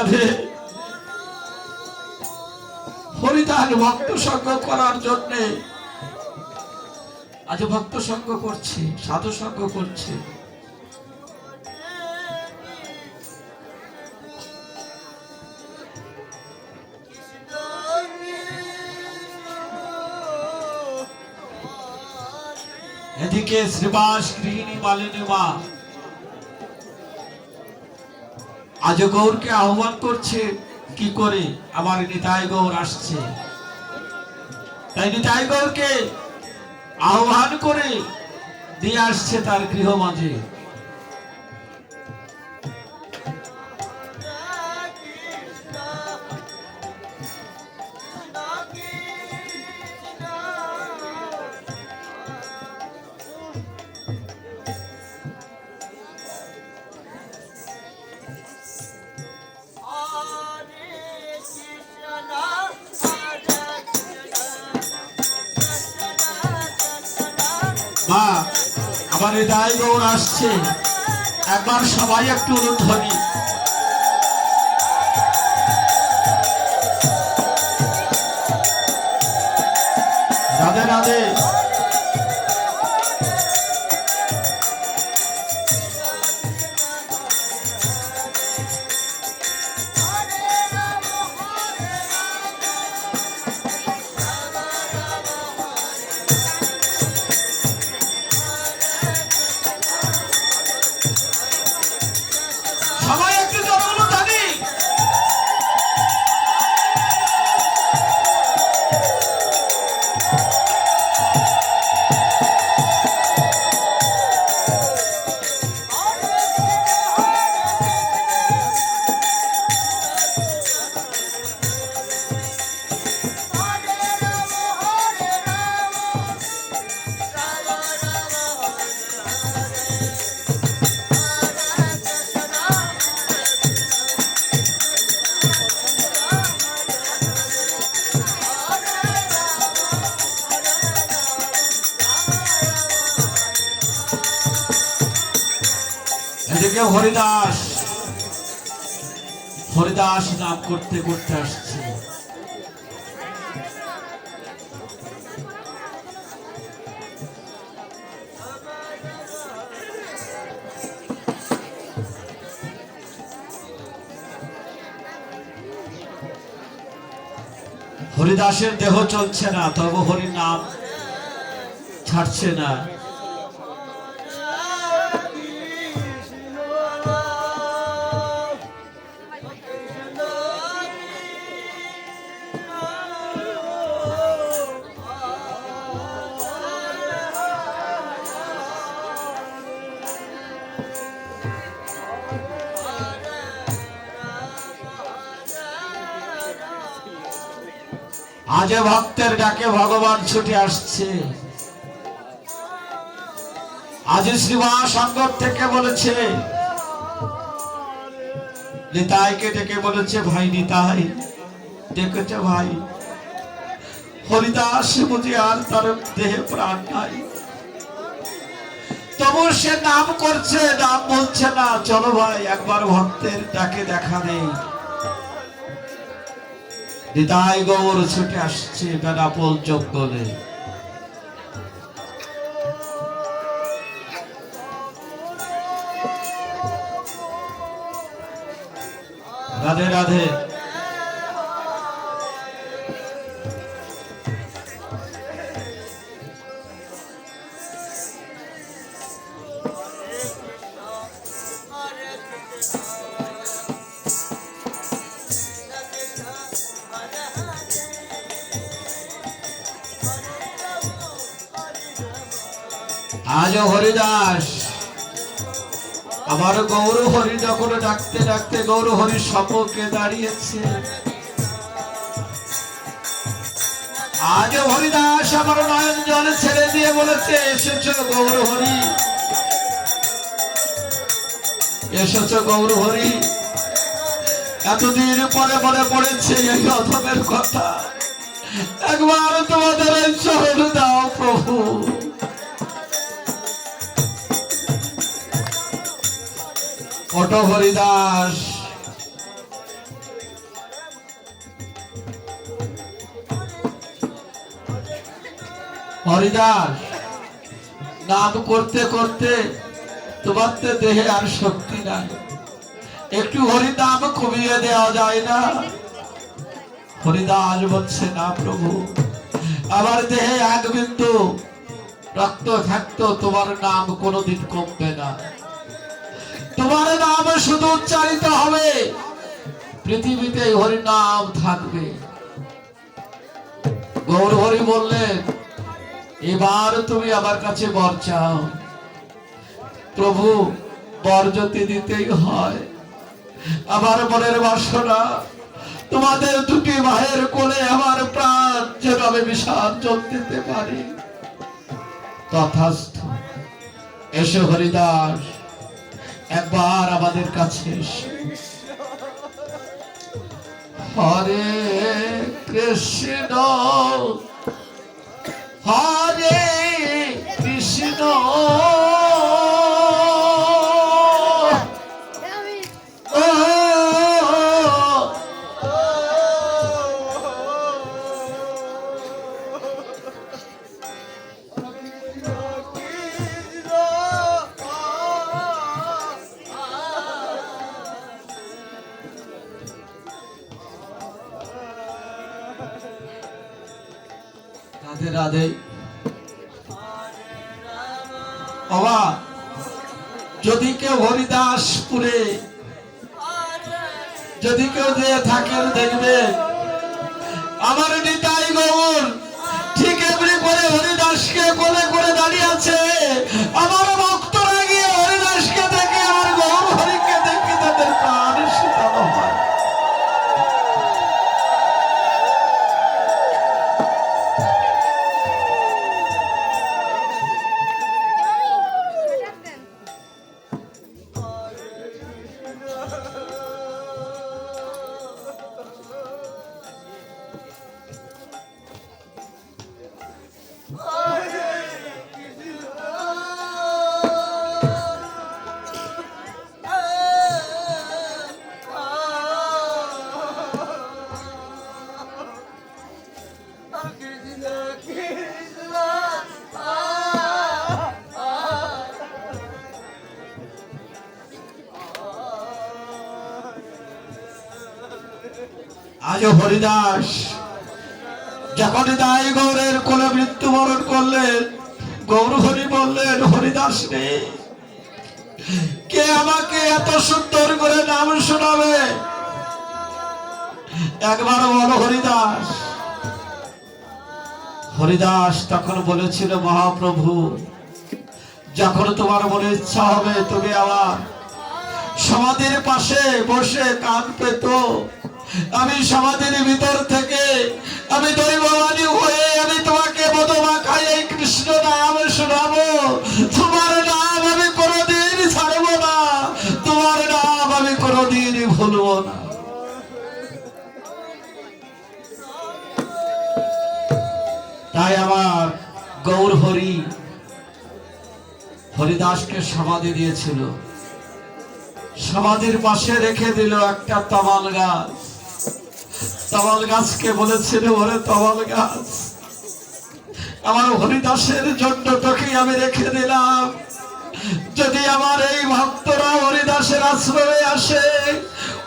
রাধে। হরিদাস ভক্ত সঙ্গ করার জন্য আজ ভক্ত সঙ্গ করছে, সাধু সঙ্গ করছে। এদিকে শ্রীবাস গৃহিণী মালিনী মা আজ গৌরকে আহ্বান করছে কি করে, আমার নিতাই গৌর আসছে। তাই নিতাই গৌরকে আহ্বান করে দিয়ে আসছে তার গৃহ মাঝে। মা, আমার হৃদয় গৌর আসছে, একবার সবাই একটু ধ্বনি। রাধে রাধে। সবাই একটু জোরে ধ্বনি। এদিকে হরিদাস, হরিদাস নাম করতে করতে আসছে। হরিদাসের দেহ চলছে না, তবে হরির নাম ছাড়ছে না। আজ ভক্তের ডাকে ভগবান ছুটে আসছে। আজ শ্রীবাস সঙ্গর থেকে বলেছে, নিতাইকে ডেকে বলেছে, ভাই নিতাই ডেকেছে ভাই, হরিদাস বুঝি আর তার দেহে প্রাণ নাই, তবু সে নাম করছে, নাম বলছে না। চলো ভাই একবার ভক্তের ডাকে দেখা নেই। নিতাই গৌর ছুটে আসছে বেনাপোল জঙ্গলে। রাধে রাধে। আজ হরিদাস আমার গৌর হরি যখন ডাকতে ডাকতে গৌর হরির সম্মুখে দাঁড়িয়েছে। আজ হরিদাস আমার নয়ন জল ছেড়ে দিয়ে বলেছে, এসেছো গৌর হরি, এসেছো গৌর হরি। এতদিন পরে মনে পড়েছে এই অধমের কথা, একবার তোমাদের এই চরণ দাও প্রভু। ওটো হরিদাস, হরিদাস, নাম করতে করতে তোমার তো দেহে আর শক্তি নাই, একটু হরিনাম কমিয়ে দেওয়া যায় না? হরিদাস বলছে, না প্রভু, আমার দেহে এক বিন্দু রক্ত থাকতো তোমার নাম কোনোদিন কমবে না, তোমার নাম শুধু উচ্চারিত হবে, পৃথিবীতে হরিনাম থাকবে। গৌর হরি বললেন, এবার তুমি আমার কাছে বর চাও। প্রভু, বর যদি দিতেই হয়, আমার মনের বাসনা তোমাদের দুটি ভাইয়ের কোলে আমার প্রাণ যেন আমি বিসর্জন দিতে পারি। তথাস্তু। এসো হরিদাস, একবার আমাদের কাছে এসো। হরে কৃষ্ণ হরে কৃষ্ণ রাধে রাধে। বাবা, যদি কেউ হরিদাসপুরে যদি কেউ যে থাকেন, দেখবে আমার নিতাই গৌর ঠিক এমনি করে হরিদাসকে কোলে করে দাঁড়িয়ে আছে। আমার ভক্তরা গিয়ে হরিদাসকে দেখে, আমার গৌর হরিকে দেখে তাদের প্রাণ শীতল হয়। আজ হরিদাস যখন দায় গৌরের কোলে মৃত্যুবরণ করলেন, গৌর হরি বললেন, হরিদাস রে, কে আমাকে এত সুন্দর করে নাম শোনাবে? একবার বলো হরিদাস। হরিদাস তখন বলেছিল, মহাপ্রভু, যখন তোমার মনে ইচ্ছা হবে তুমি আমার সমাধির পাশে বসে কান পেত, আমি সমাধির ভিতর থেকে আমি দৈববাণী হয়ে আমি তোমাকে মধুমা খাই এই কৃষ্ণ নাম শোনাবো। তোমার নাম আমি কোনোদিন ছাড়বো না, তোমার নাম আমি কোনোদিন ভুলবো না। তাই আমার গৌর হরি হরিদাসকে সমাধি দিয়েছিল, সমাধির পাশে রেখে দিল একটা তমাল গাছ। তমাল গাছকে বলেছিল, ওরে তমাল গাছ, আমার হরিদাসের জন্য তোকে আমি রেখে দিলাম, যদি আমার এই ভক্তরা হরিদাসের আশ্রমে আসে,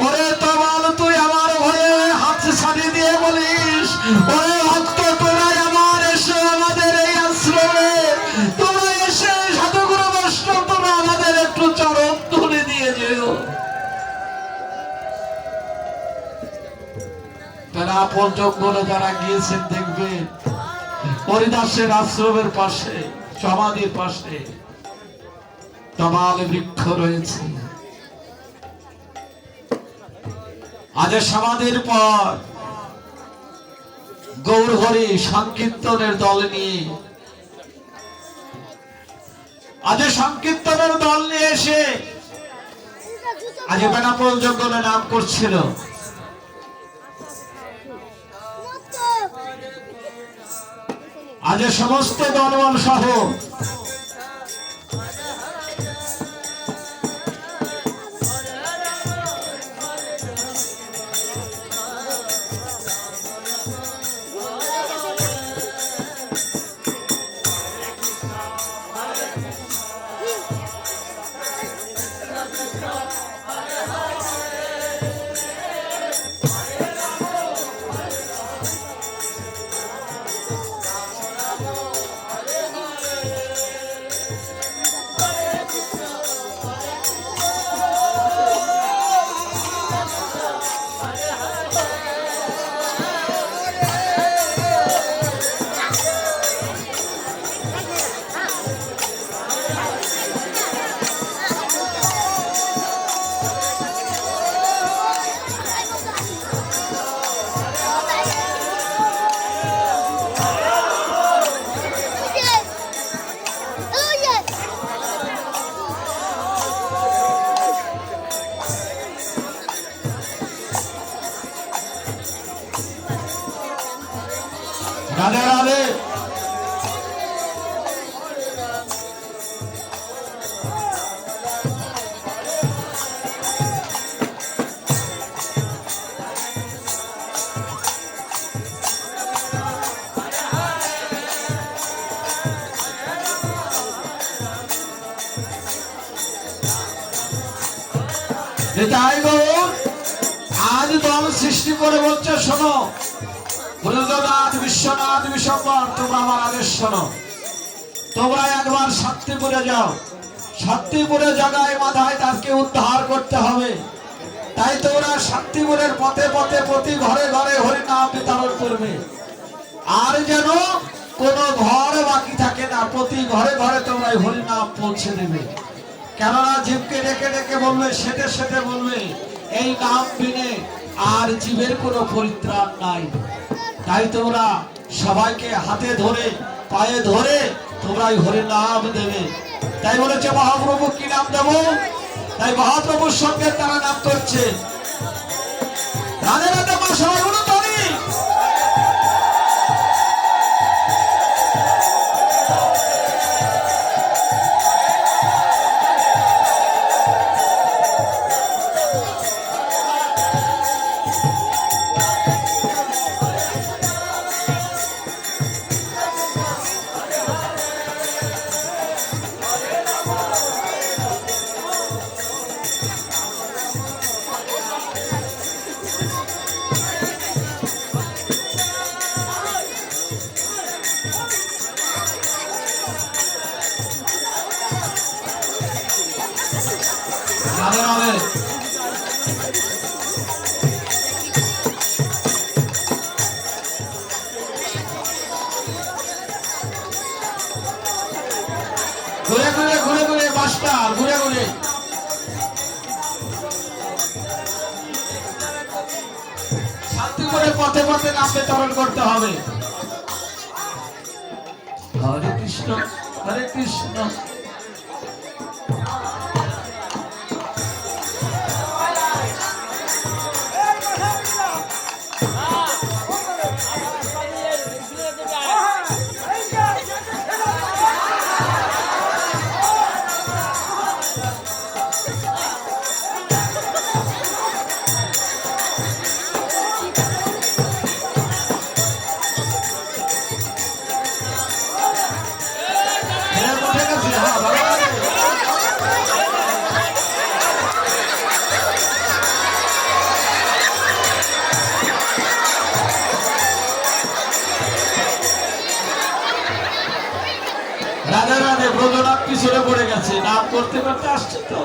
ওরে তমাল তুই আমার ভয়ে হাত ছাড়িয়ে দিয়ে বলিস, ওরে ভক্ত তোরা আমার এসে আমাদের এই আশ্রমে, তোরা এসে সাধুগুরু বৈষ্ণব তোরা আমাদের একটু চরণ তুলে দিয়ে যেও। তারা আপন জঙ্গলে যারা গিয়েছেন দেখবে হরিদাসের আশ্রমের পাশে সমাধির পাশে তমাল বৃক্ষ রয়েছে। আজ সমাধির পর গৌর হরি সংকীর্তনের দল নিয়ে এসে আজ বেনাপোল জঙ্গলে নাম করছিল। আজ সমস্ত দলবল সহ রাধে রাধে। তাই গৌর আজ দল সৃষ্টি করে বলছে, শোনো ব্রজনাথ বিশ্বনাথ বিশ্বম্বর, তোমরা আমার আদেশ শোনো। তোমরা একবার শান্তিপুরে যাও, শান্তিপুরে জায়গায় মাথায় তাকে উদ্ধার করতে হবে। তাই তোমরা শান্তিপুরের পথে পথে প্রতি ঘরে ঘরে হরিনাম বিতরণ করবে। আর যেন কোনো ঘর বাকি থাকে না, প্রতি ঘরে ঘরে তোমরা হরিনাম পৌঁছে দেবে। কেননা জীবকে ডেকে ডেকে বলবে, সেটে সেটে বলবে, এই নাম বিনে আর জীবের কোনো পরিত্রাণ নাই। তাই তোমরা সবাইকে হাতে ধরে পায়ে ধরে তোমরা হরিনাম দেবে। তাই বলেছে মহাপ্রভু কি নাম দেব? তাই মহাপ্রভুর সঙ্গে তারা নাম করছে রাধে রাধে। মা সবাই বলো তারি। রাধে রাধে। ঘুরে ঘুরে ঘুরে ঘুরে মাস্টার ঘুরে ঘুরে শান্তিপুরের পথে পথে নাম বিতরণ করতে হবে। হরে কৃষ্ণ হরে কৃষ্ণ। রাধে রাধে। ব্রজনাথ পিছনে পড়ে গেছে, নাম করতে করতে আসছে তো।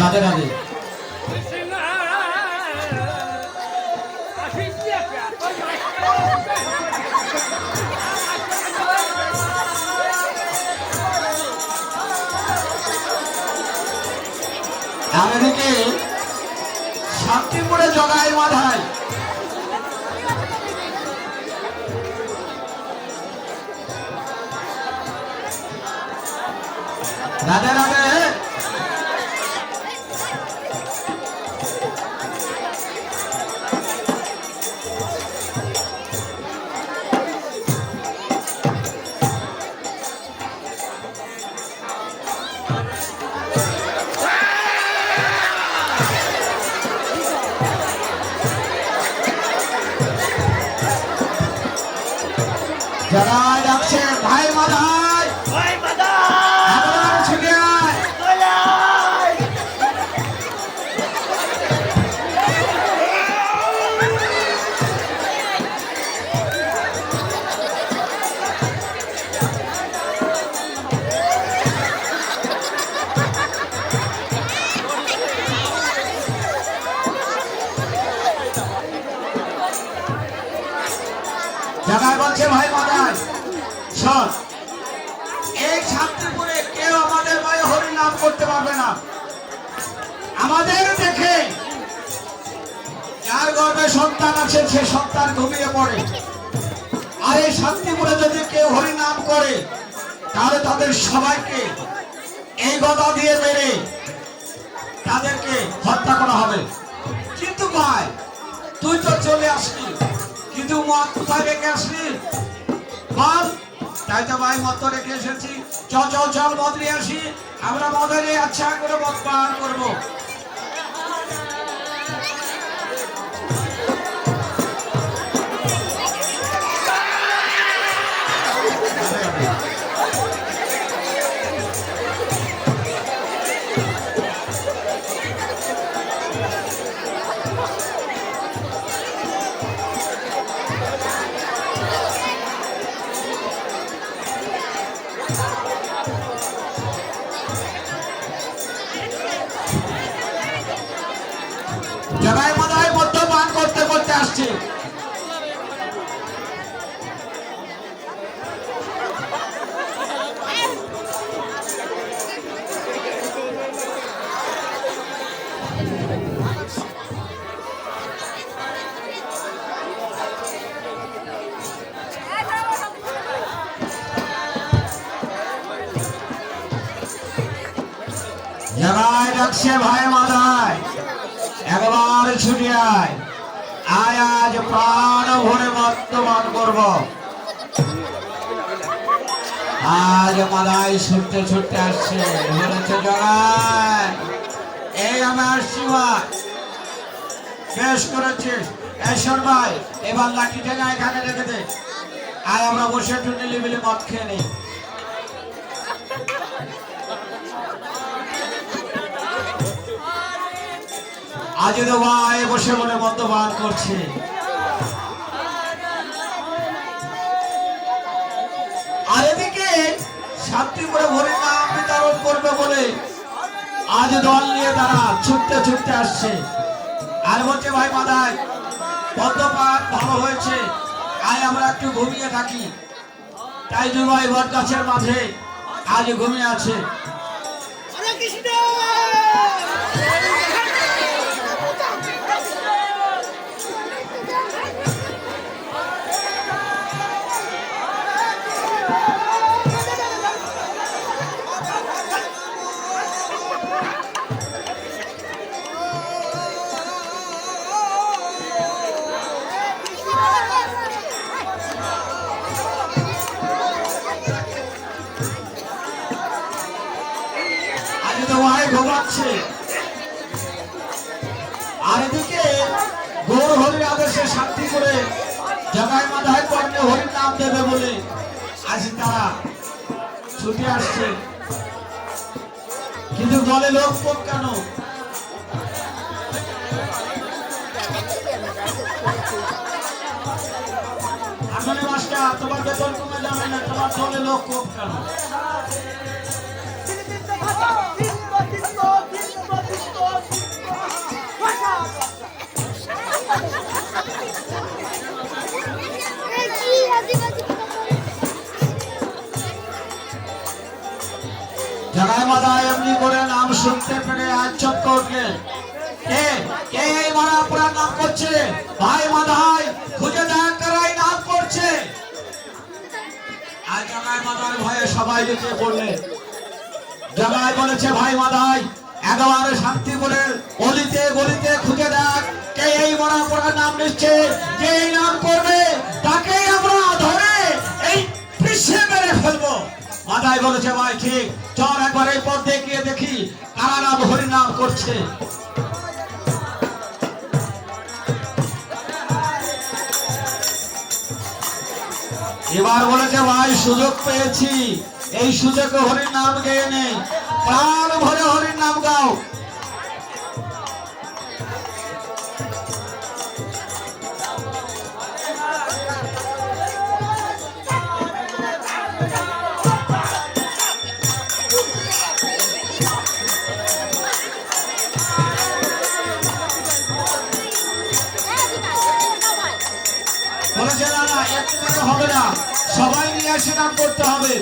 রাধে রাধে। এদিকে শান্তিপুরে জগাই মাধায় রাধে রাধে। যারা যাচ্ছে ভাই মাধায় আপনারা ছুটে আয়। জায়গায় বলছে ভাই মাদায় শোন, এই শান্তিপুরে কেউ আমাদের মায়ে হরি নাম করতে পারবে না। আমাদের দেখে যার গর্ভে সন্তান আছে সে সন্তান ঘুমিয়ে পড়ে। আর এই শান্তিপুরে যদি কেউ হরি নাম করে তাহলে তাদের সবাইকে এই গদা দিয়ে মেরে তাদেরকে হত্যা করা হবে। কিন্তু ভাই তুই তো চলে আসলি, কিন্তু মদ কোথায় রেখে আসলি বল? তাই তো ভাই মদ তো রেখে এসেছি। চল চল চল মদ নিয়ে আসি, আমরা মদের আচ্ছা করে মদ পান করবো। জগাই মাদায় মদ্য পান করতে করতে আসছে। জগাই ডাকছে ভাই মাদায়, একবার ছুটে আয়, আয় আজ প্রাণ ভরে মদ্যপান করব। আজ মাদায় ছুটতে ছুটতে আসছে, বলেছে জগাই এই আমি আসছি ভাই, বেশ করেছিস। ঈশ্বর ভাই এবার লাঠি ঠেঙা এখানে রেখে দে, আয় আমরা বসে একটু নিলিবিলি মদ খেয়ে নিই। আজ তো ভাই বসে বলে মদ্যপান করছে। আর এদিকে শান্তিপুরে হরি নাম বিতরণ করবে বলে আজ দল নিয়ে তারা ছুটতে ছুটতে আসছে। আর বলছে ভাই মাদায় মদ্যপান ভালো হয়েছে, আয় আমরা একটু ঘুমিয়ে থাকি। তাই ভাই বট গাছের মাঝে আজ ঘুমিয়ে আছে। ঘুমাচ্ছে। আর এদিকে গৌর হরির আদেশে শান্তি করে জগাই মাধায় কর্ণে হরির নাম দেবে বলে আজ তারা ছুটে আসছে। কিন্তু দলে লোক কম কেন? আসলে মাস্টার তোমার বেতন কমে যাবে না, তোমার দলে লোক কম কেন? মাথায় এমনি করে নাম শুনতে পেরে আশ্চর্য করলেন। কে কে এই মারা পুরা নাম করছে? ভাই মাথায় খুঁজে দেখ কারাই নাম করছে। আর জামাই মাথায় ভয়ে সবাই লুটিয়ে পড়লেন। জামাই বলেছে, ভাই মাথায় একেবারে শান্তিপুরের অলিতে গলিতে খুঁজে দেখ কে এই মরা পড়া নাম নিচ্ছে। যে এই নাম করবে তাকেই আমরা ধরে এই পিছে মেরে ফেলবো। মাথায় বলেছে, ভাই ঠিক, চল একবার এই পথ দেখিয়ে দেখি কারা নাম হরি নাম করছে। এবার বলেছে, ভাই সুযোগ পেয়েছি, এই সুযোগে হরির নাম গেয়ে নেই, প্রাণ ভরে হরির নাম গাও। বলেছে, না না, একটু হবে না, সবাই নিয়ে এসে নাম করতে হবে।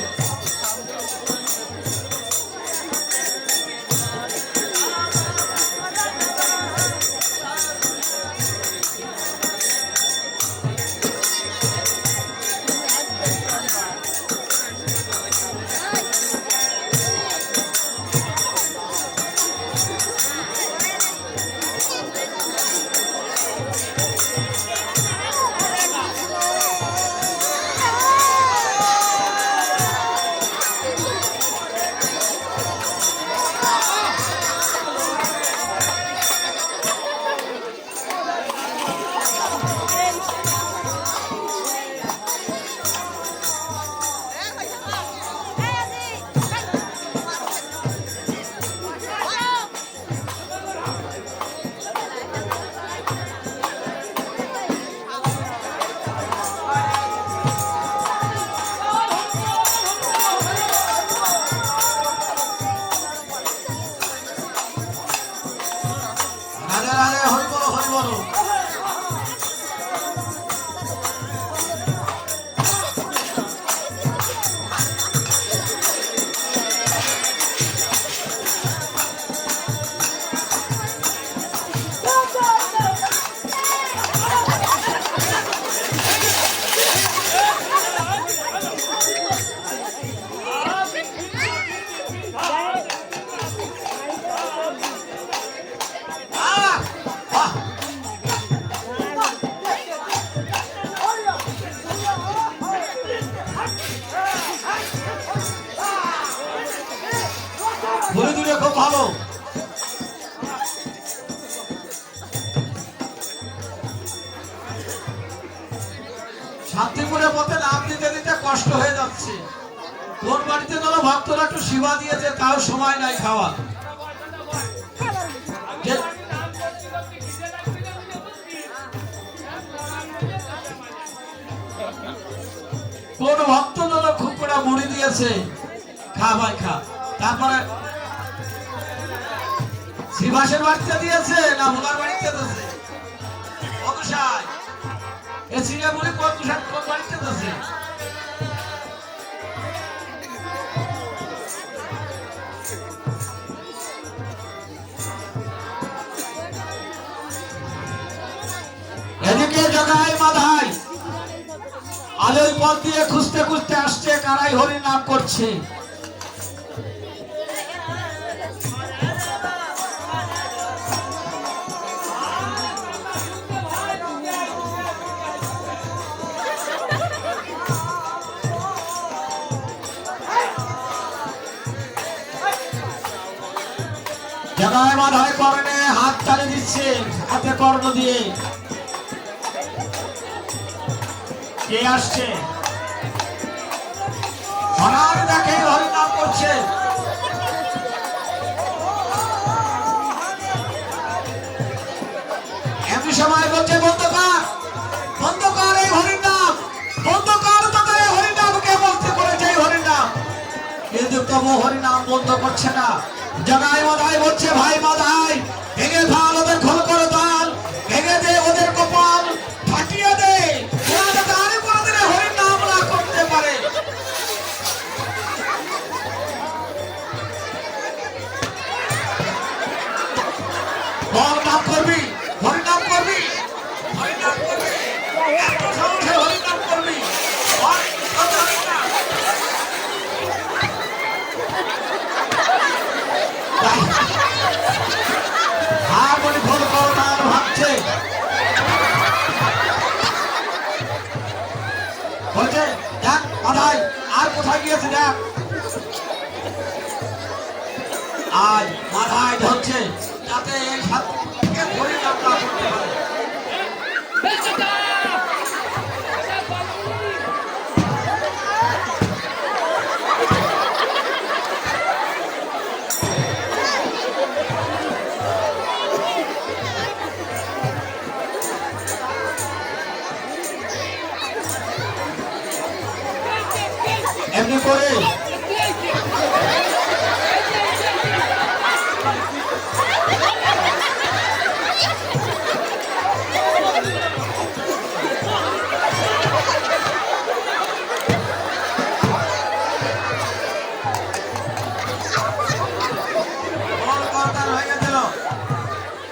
রাজা রাজা হরি বলো, হরি বলো। ঘুরে দূরে খুব ভালো। শান্তিপুরের পথে নাম দিতে দিতে কষ্ট হয়ে যাচ্ছে। কোন বাড়িতে যেন ভক্তরা একটু সেবা দিয়েছে, তাও সময় নাই খাওয়া। কোন ভক্ত যেন খুব করে মুড়ি দিয়েছে, খা ভাই খা। তারপরে শ্রীবাসের বাড়িতে দিয়েছে না ভোলার বাড়িতে দিয়েছে? অনুসায় এ সিরিয়া মুড়ি কোন বাড়িতে দিয়েছে? এদিকে জগাই মাধাই আলোয় পথ দিয়ে খুঁজতে খুঁজতে আসছে কারাই হরি নাম করছে। জগাই মাধাই কর্ণে হাত তালি দিচ্ছে, হাতে কর্ণ দিয়ে। কে আসছে? হরার দেখে হরি নাম করছে। এমনি সময় বলছে, বন্ধ কর এই হরির নাম, বন্ধ কর তোদের এই হরির নাম। কে বলতে করেছে এই হরির নাম? কিন্তু তবু হরি নাম বন্ধ করছে না। জগাই মাধাই বলছে, ভাই মাধাই ভেঙে ফেল ওদের, খোল করে দাল, ভেঙে দে ওদের কপাল, ফাটিয়ে দে, আর কোনদিন হরির নাম না করতে পারে। বল নাম করবি, হরিনাম করবি, হরিনাম করবি, এত সাহসে হরিনাম করবি। বল, কথা হবে না। আর বলি ভুল করো না আর ভাবছে বলছে দেখ মাথায় আর কোথায় গিয়েছে দেখ, আজ মাথায় ধরছে যাতে এই সাতকে হরিনাম না করতে পারে। এমনি করে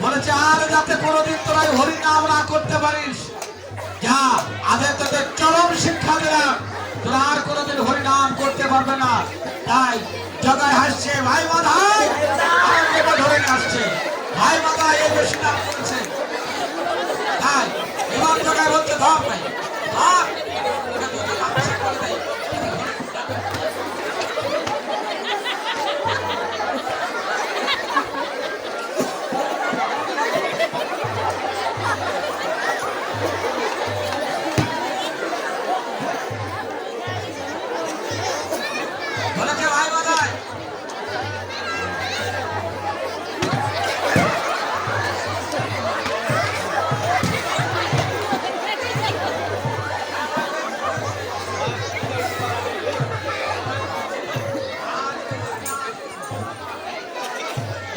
বলেছে আর যাতে কোনোদিন তোরাই হরিনাম না করতে পারিস, যা আদের তোদের চরম শিক্ষা দিলাম, তোরা আর কোনোদিন হরিনাম করতে পারবে না। তাই জগায় হাসছে, ভাই মাথায় আমার ধরে আসছে, ভাই মাথায় এই বেশি নাম করেছে। তাই এবার জগায় বলতে ধর নাই ধর, ওটা দুটো নামছে করে দেয়। বলেছে ভাই মাথায়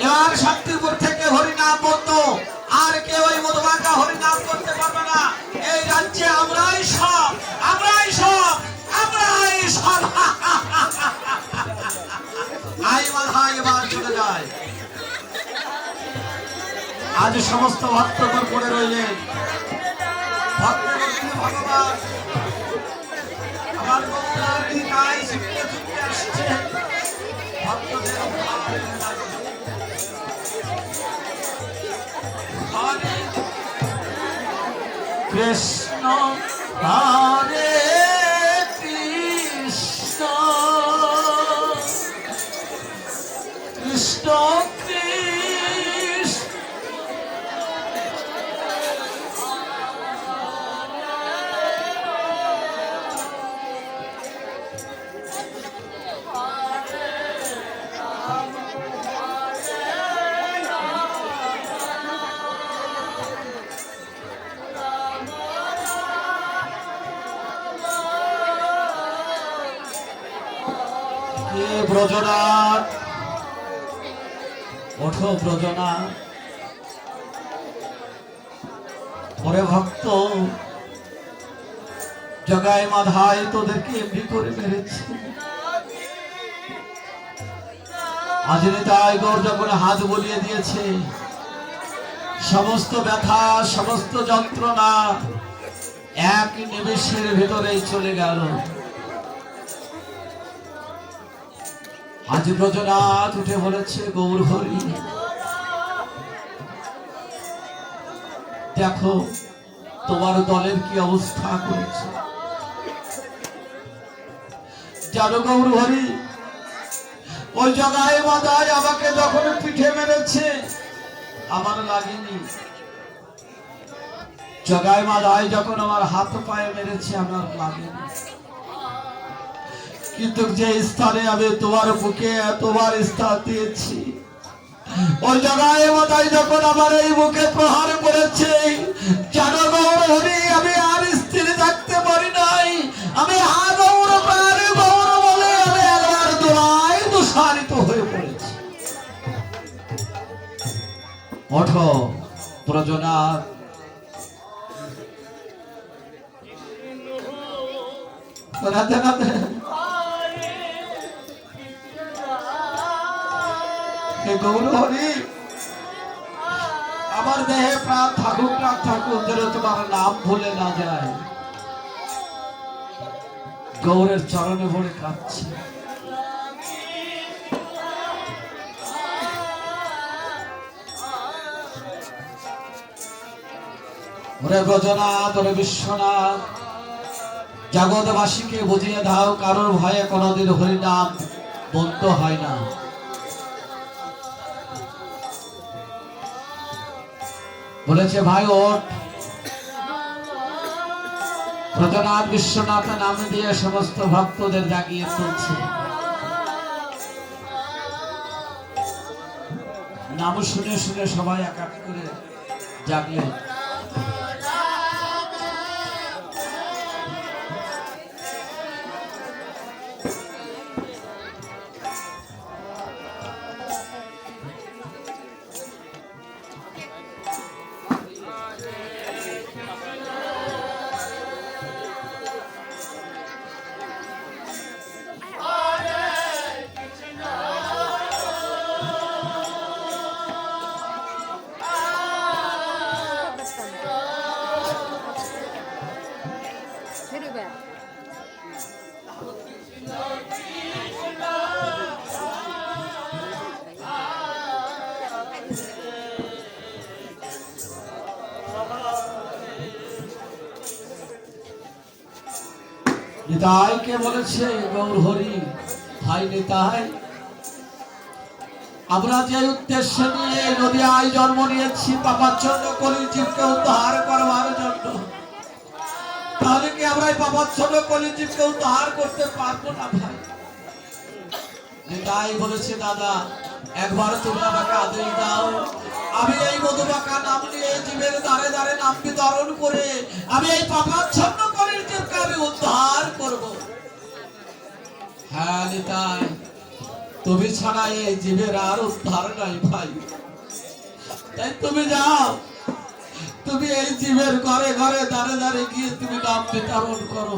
এবার শান্তিপুর থেকে হরিনাম বলতো, আর কেউ ওই মধুমাখা হরিনাম করতে পারবে না। এই রাজ্যে আমরাই সব, আমরাই সব, আমরাই সব। আই মাথায় এবার চলে যায়। আজ সমস্ত ভক্তগণ পড়ে রইলেন, ভক্তগণ ভগবান আমার গৌরার তাই শিখতে শিখতে আসছে ভক্তদের হরে কৃষ্ণ হরে কৃষ্ণ কৃষ্ণ কৃষ্ণ ব্রজনাথ, ওঠো ব্রজনাথ। ওরে ভক্ত, জগায় মাধায় তোদেরকে এমনি করে মেরেছে। আজ তাই গৌর যখন হাত বলিয়ে দিয়েছে, সমস্ত ব্যথা সমস্ত যন্ত্রণা এক নিমেষের ভেতরেই চলে গেল। আজ ব্রজনাথ উঠে বলেছে, গৌর হরি দেখো তোমার দলের কি অবস্থা করেছে। জানো গৌর হরি, ওই জগায় মাদায় আমাকে যখন পিঠে মেরেছে আমার লাগেনি, জগায় মাদায় যখন আমার হাত পায়ে মেরেছে আমার লাগেনি, কিন্তু যে স্থানে আমি তোমার বুকে এতবার স্থান দিয়েছি, ওই জগায় মাদায় যখন আমার এই বুকে প্রহার করেছে, জানো গৌর হরি আমি আর স্থির থাকতে পারি নাই। আমি হা গৌর প্রাণে গৌর বলে আমি একবার দোলায় দোষারিত হয়ে পড়েছি। ওঠো ব্রজনাথ, রাধে রাধে। গৌর হরি আমার দেহে প্রাণ থাকুক যেন তোমার নাম ভুলে না যায়। গৌরের চরণে পড়ে কাঁদছে। ওরে ব্রজনাথ, ওরে বিশ্বনাথ, জগৎবাসীকে বুঝিয়ে দাও কারোর ভয়ে কোনোদিন হরিনাম বন্ধ হয় না। বলেছে ভাই ওঠ। ব্রজনাথ বিশ্বনাথ নাম দিয়ে সমস্ত ভক্তদের জাগিয়ে তুলছে। নাম শুনে শুনে সবাই এক এক করে জাগলেন। নিতাইকে বলেছে গৌর হরি, ভাই নিতাই, আমরা যে উদ্দেশ্য নিয়ে নদিয়ায় জন্ম নিয়েছি পাপাচ্ছন্ন কলিজীবকে উদ্ধার করবার জন্য, তাহলে কি আমরা এই পাপাচ্ছন্ন কলিজীবকে উদ্ধার করতে পারবো না ভাই? নিতাই বলেছে দাদা, একবার তুমি আমাকে আদেশ দাও, আমি এই মধুবাকা নাম নিয়ে জীবের দ্বারে দ্বারে নাম বিতরণ করে আমি এই পাপাচ্ছন্ন কলিজীবকে আমি উদ্ধার করব। হ্যাঁ নিতাই, তুমি ছাড়া এই জীবের আর উদ্ধার নাই ভাই। তাই তুমি যাও, তুমি এই জীবের ঘরে ঘরে দাঁড়ে দাঁড়ে গিয়ে তুমি নাম বিতরণ করো,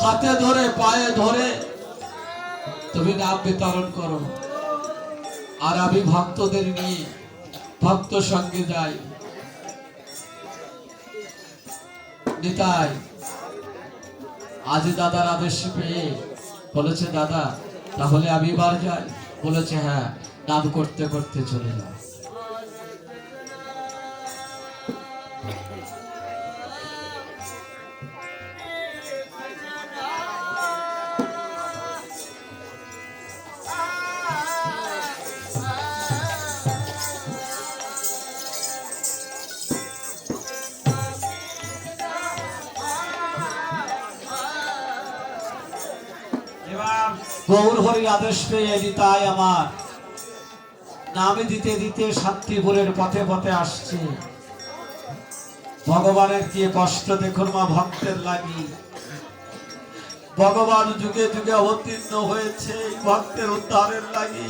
হাতে ধরে পায়ে ধরে তুমি নাম বিতরণ করো, আর আমি ভক্তদের নিয়ে ভক্ত সঙ্গে যাই। নিতাই আজ দাদার আদেশ পেয়ে বলেছে দাদা তাহলে আমি এবার যাই। বলেছে হ্যাঁ, নাম করতে করতে চলে যাও। গৌর হরির আদেশ পেয়ে নিতাই আমার নাম দিতে দিতে শান্তিপুরের পথে পথে আসছে। ভগবানের কি কষ্ট দেখুন মা ভক্তের লাগি। ভগবান যুগে যুগে অবতীর্ণ হয়েছে ভক্তের উদ্ধারের লাগি।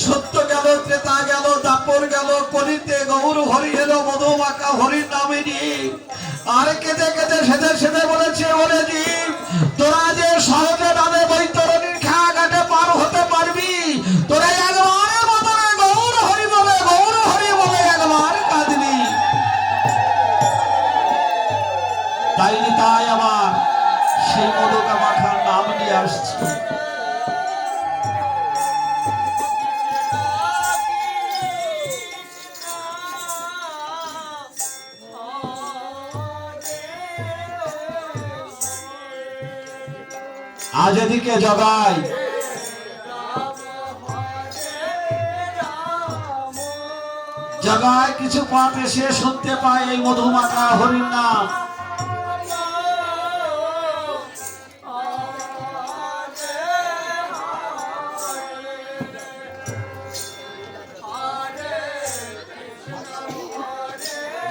সত্য গেল, ত্রেতা গেল, দাপর গেল, কলিতে গৌর হরি এলো মধুমাখা হরির নামে নিয়ে। আর কেঁদে কেঁদে সেদে সেদে বলেছে ওরে জীব, তোরা যে সহজে নামে বৈতরণীর খেয়া ঘাটে পার হতে পারবি, তোরা একবার বদলে গৌর হরি বলে একবার কাঁদবি। তাই তাই আমার সেই মধুকা মাখার নাম নিয়ে আসছে। আজ এদিকে জগাই জগায় কিছু পাঠ এসে শুনতে পায় এই মধুমাখা হরির নাম।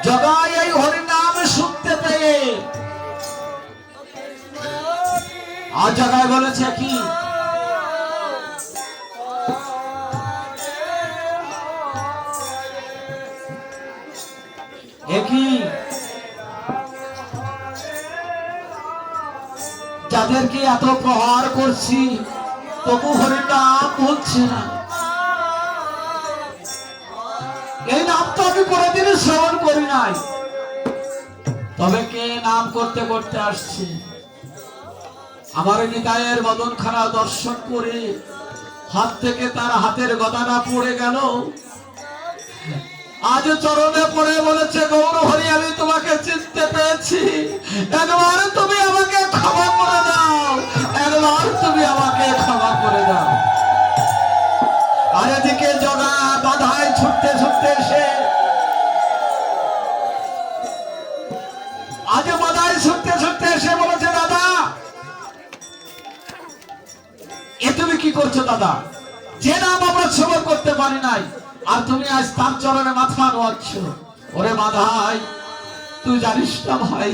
জগায় এই হরির নাম শুনতে পেয়ে আর জায়গায় বলেছে কি একই যাদেরকে এত প্রহার করছি তবু হরির নাম বলছে না। এই নাম তো আমি কোনোদিন শ্রবণ করি নাই। তবে কে নাম করতে করতে আসছে, আমার নিতাইয়ের বদনখানা দর্শন করে হাত থেকে তার হাতের গদাটা পড়ে গেল। আজ চরণে পড়ে বলেছে, গৌর হরি আমি তোমাকে চিনতে পেরেছি, একবার তুমি আমাকে ক্ষমা করে দাও, একবার তুমি আমাকে ক্ষমা করে দাও। আর এদিকে জগা বাধায় ছুটতে ছুটতে এসে, আজ বাধায় ছুটতে ছুটতে এসে বলেছে, দাদা এ তুমি কি করছো দাদা? যে নাম আমরা শ্রবণ করতে পারি নাই, আর তুমি আজ তার চরণে মাথা নোয়াচ্ছ। ওরে মাধাই, তুই জানিস না ভাই,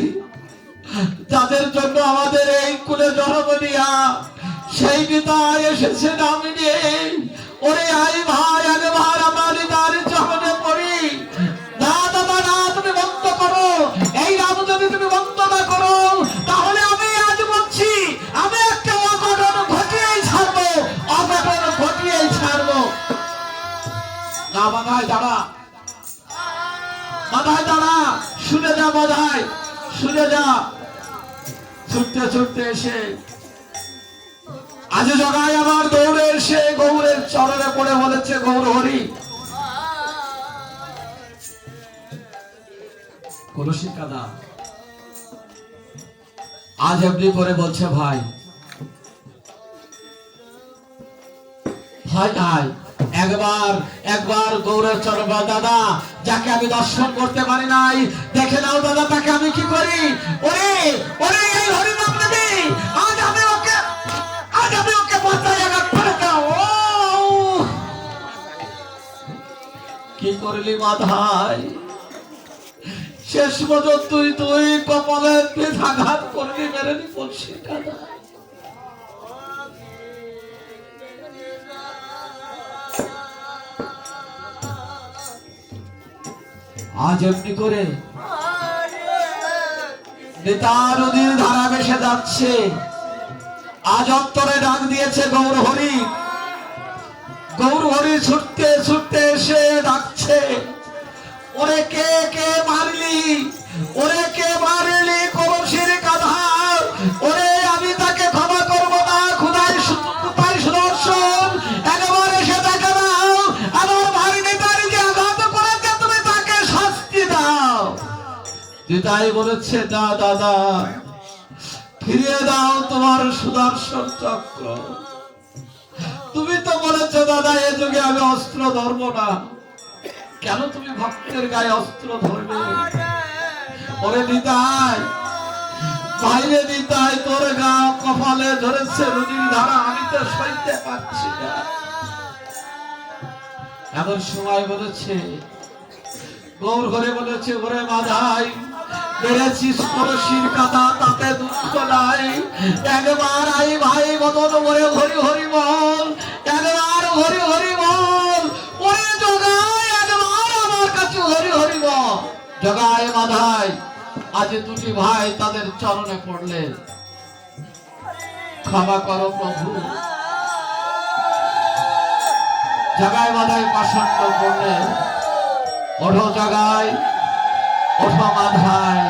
যাদের জন্য আমাদের এই কুলে জন্ম দিয়া সেই নিতাই এসেছে নাম নিয়ে। ওরে আই ভাই, একবার আমার নিতার চরণে পড়ি। না দাদা না, তুমি বন্ধ করো এই নাম। যদি তুমি বন্ধ না করো, তাহলে আমি আজ বলছি, আমি একটা অঘটন ঘটিয়েই ছাড়বো, অঘটন ঘটিয়েই ছাড়বো। না মাধাই দাঁড়া, মাধাই দাঁড়া, শুনে যা মাধাই, শুনে যা। ছুটতে ছুটতে এসে আজ জগায় আমার দৌড়ে এসে গৌরের চরণে পড়ে বলেছে, গৌর হরি। কলসি কাদা আজ এমনি করে বলছে, ভাই ভাই ভাই একবার একবার গৌরের চরণ, দাদা যাকে আমি দর্শন করতে পারি নাই, দেখে নাও দাদা তাকে আমি কি করি। ওরে ওরে এই হরি নাম নেবে, আজ আমি ওকে মাথায় আঘাত করে দাও। কি করলি মাধাই, শেষ পর্যন্ত তুই কপালের আঘাত করলি, মেরে নি বলছি দাদা। আজ এমনি করে নেতা নদীর ধারা ভেসে যাচ্ছে। আজ অন্তরে ডাক দিয়েছে গৌর হরি। গৌর হরি ছুটতে ছুটতে এসে ডাকছে, ওরে কে কে মারলি, ওরে কে মারলি কলসির কাঁধা। ওরে আমি তাকে ক্ষমা করবো না, খুদাই সুদর্শন একবার এসে দেখা দাও, আমার ভাই নেতার যে আঘাত করেছে তুমি তাকে শাস্তি দাও। নিতাই বলেছে, না দাদা, ফিরিয়ে দাও তোমার সুদর্শন চক্র। তুমি তো বলেছো দাদা এ যুগে আমি অস্ত্র ধরবো না, কেন তুমি ভক্তের গায়ে অস্ত্র ধরবে? ওরে নিতাই, বাইরে নিতাই, তোর গা কপালে ধরেছে নদীর ধারা, আমি তো সইতে পারছি না। এমন সময় বলেছে গৌর ঘরে বলেছে, ওরে মাধাই বেড়েছিস কলসির কাঁধা, তাতে দুঃখ নাই। একবার আই ভাই মদন ওরে হরি হরি বল, একবার হরি হরি বল। ওরে জগায় একবার আমার কাছে হরি হরি বল। জগায় মাধাই আজ দুটি ভাই তাদের চরণে পড়লেন, ক্ষমা করো প্রভু। জগায় মাধাই পাষণ্ড করলেন, ওঠো জগায়, ওঠো মাধাই।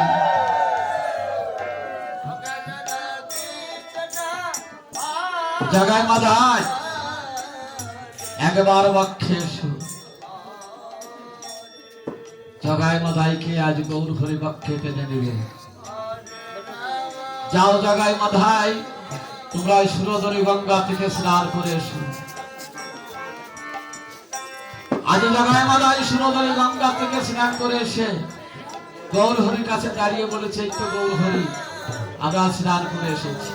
জগায় মাধাই একবার বক্ষে এসো। জগায় মাধাইকে আজ গৌর হরি বক্ষে টেনে নেবে। যাও জগায় মাধাই, তোমরা সুরধনী গঙ্গা থেকে স্নান করে এসো। আজ জগায় মাধাই সুরধনী গঙ্গা থেকে স্নান করে এসে গৌর হরির কাছে দাঁড়িয়ে বলেছে, একটু গৌর হরি আমরা স্নান করে এসেছি,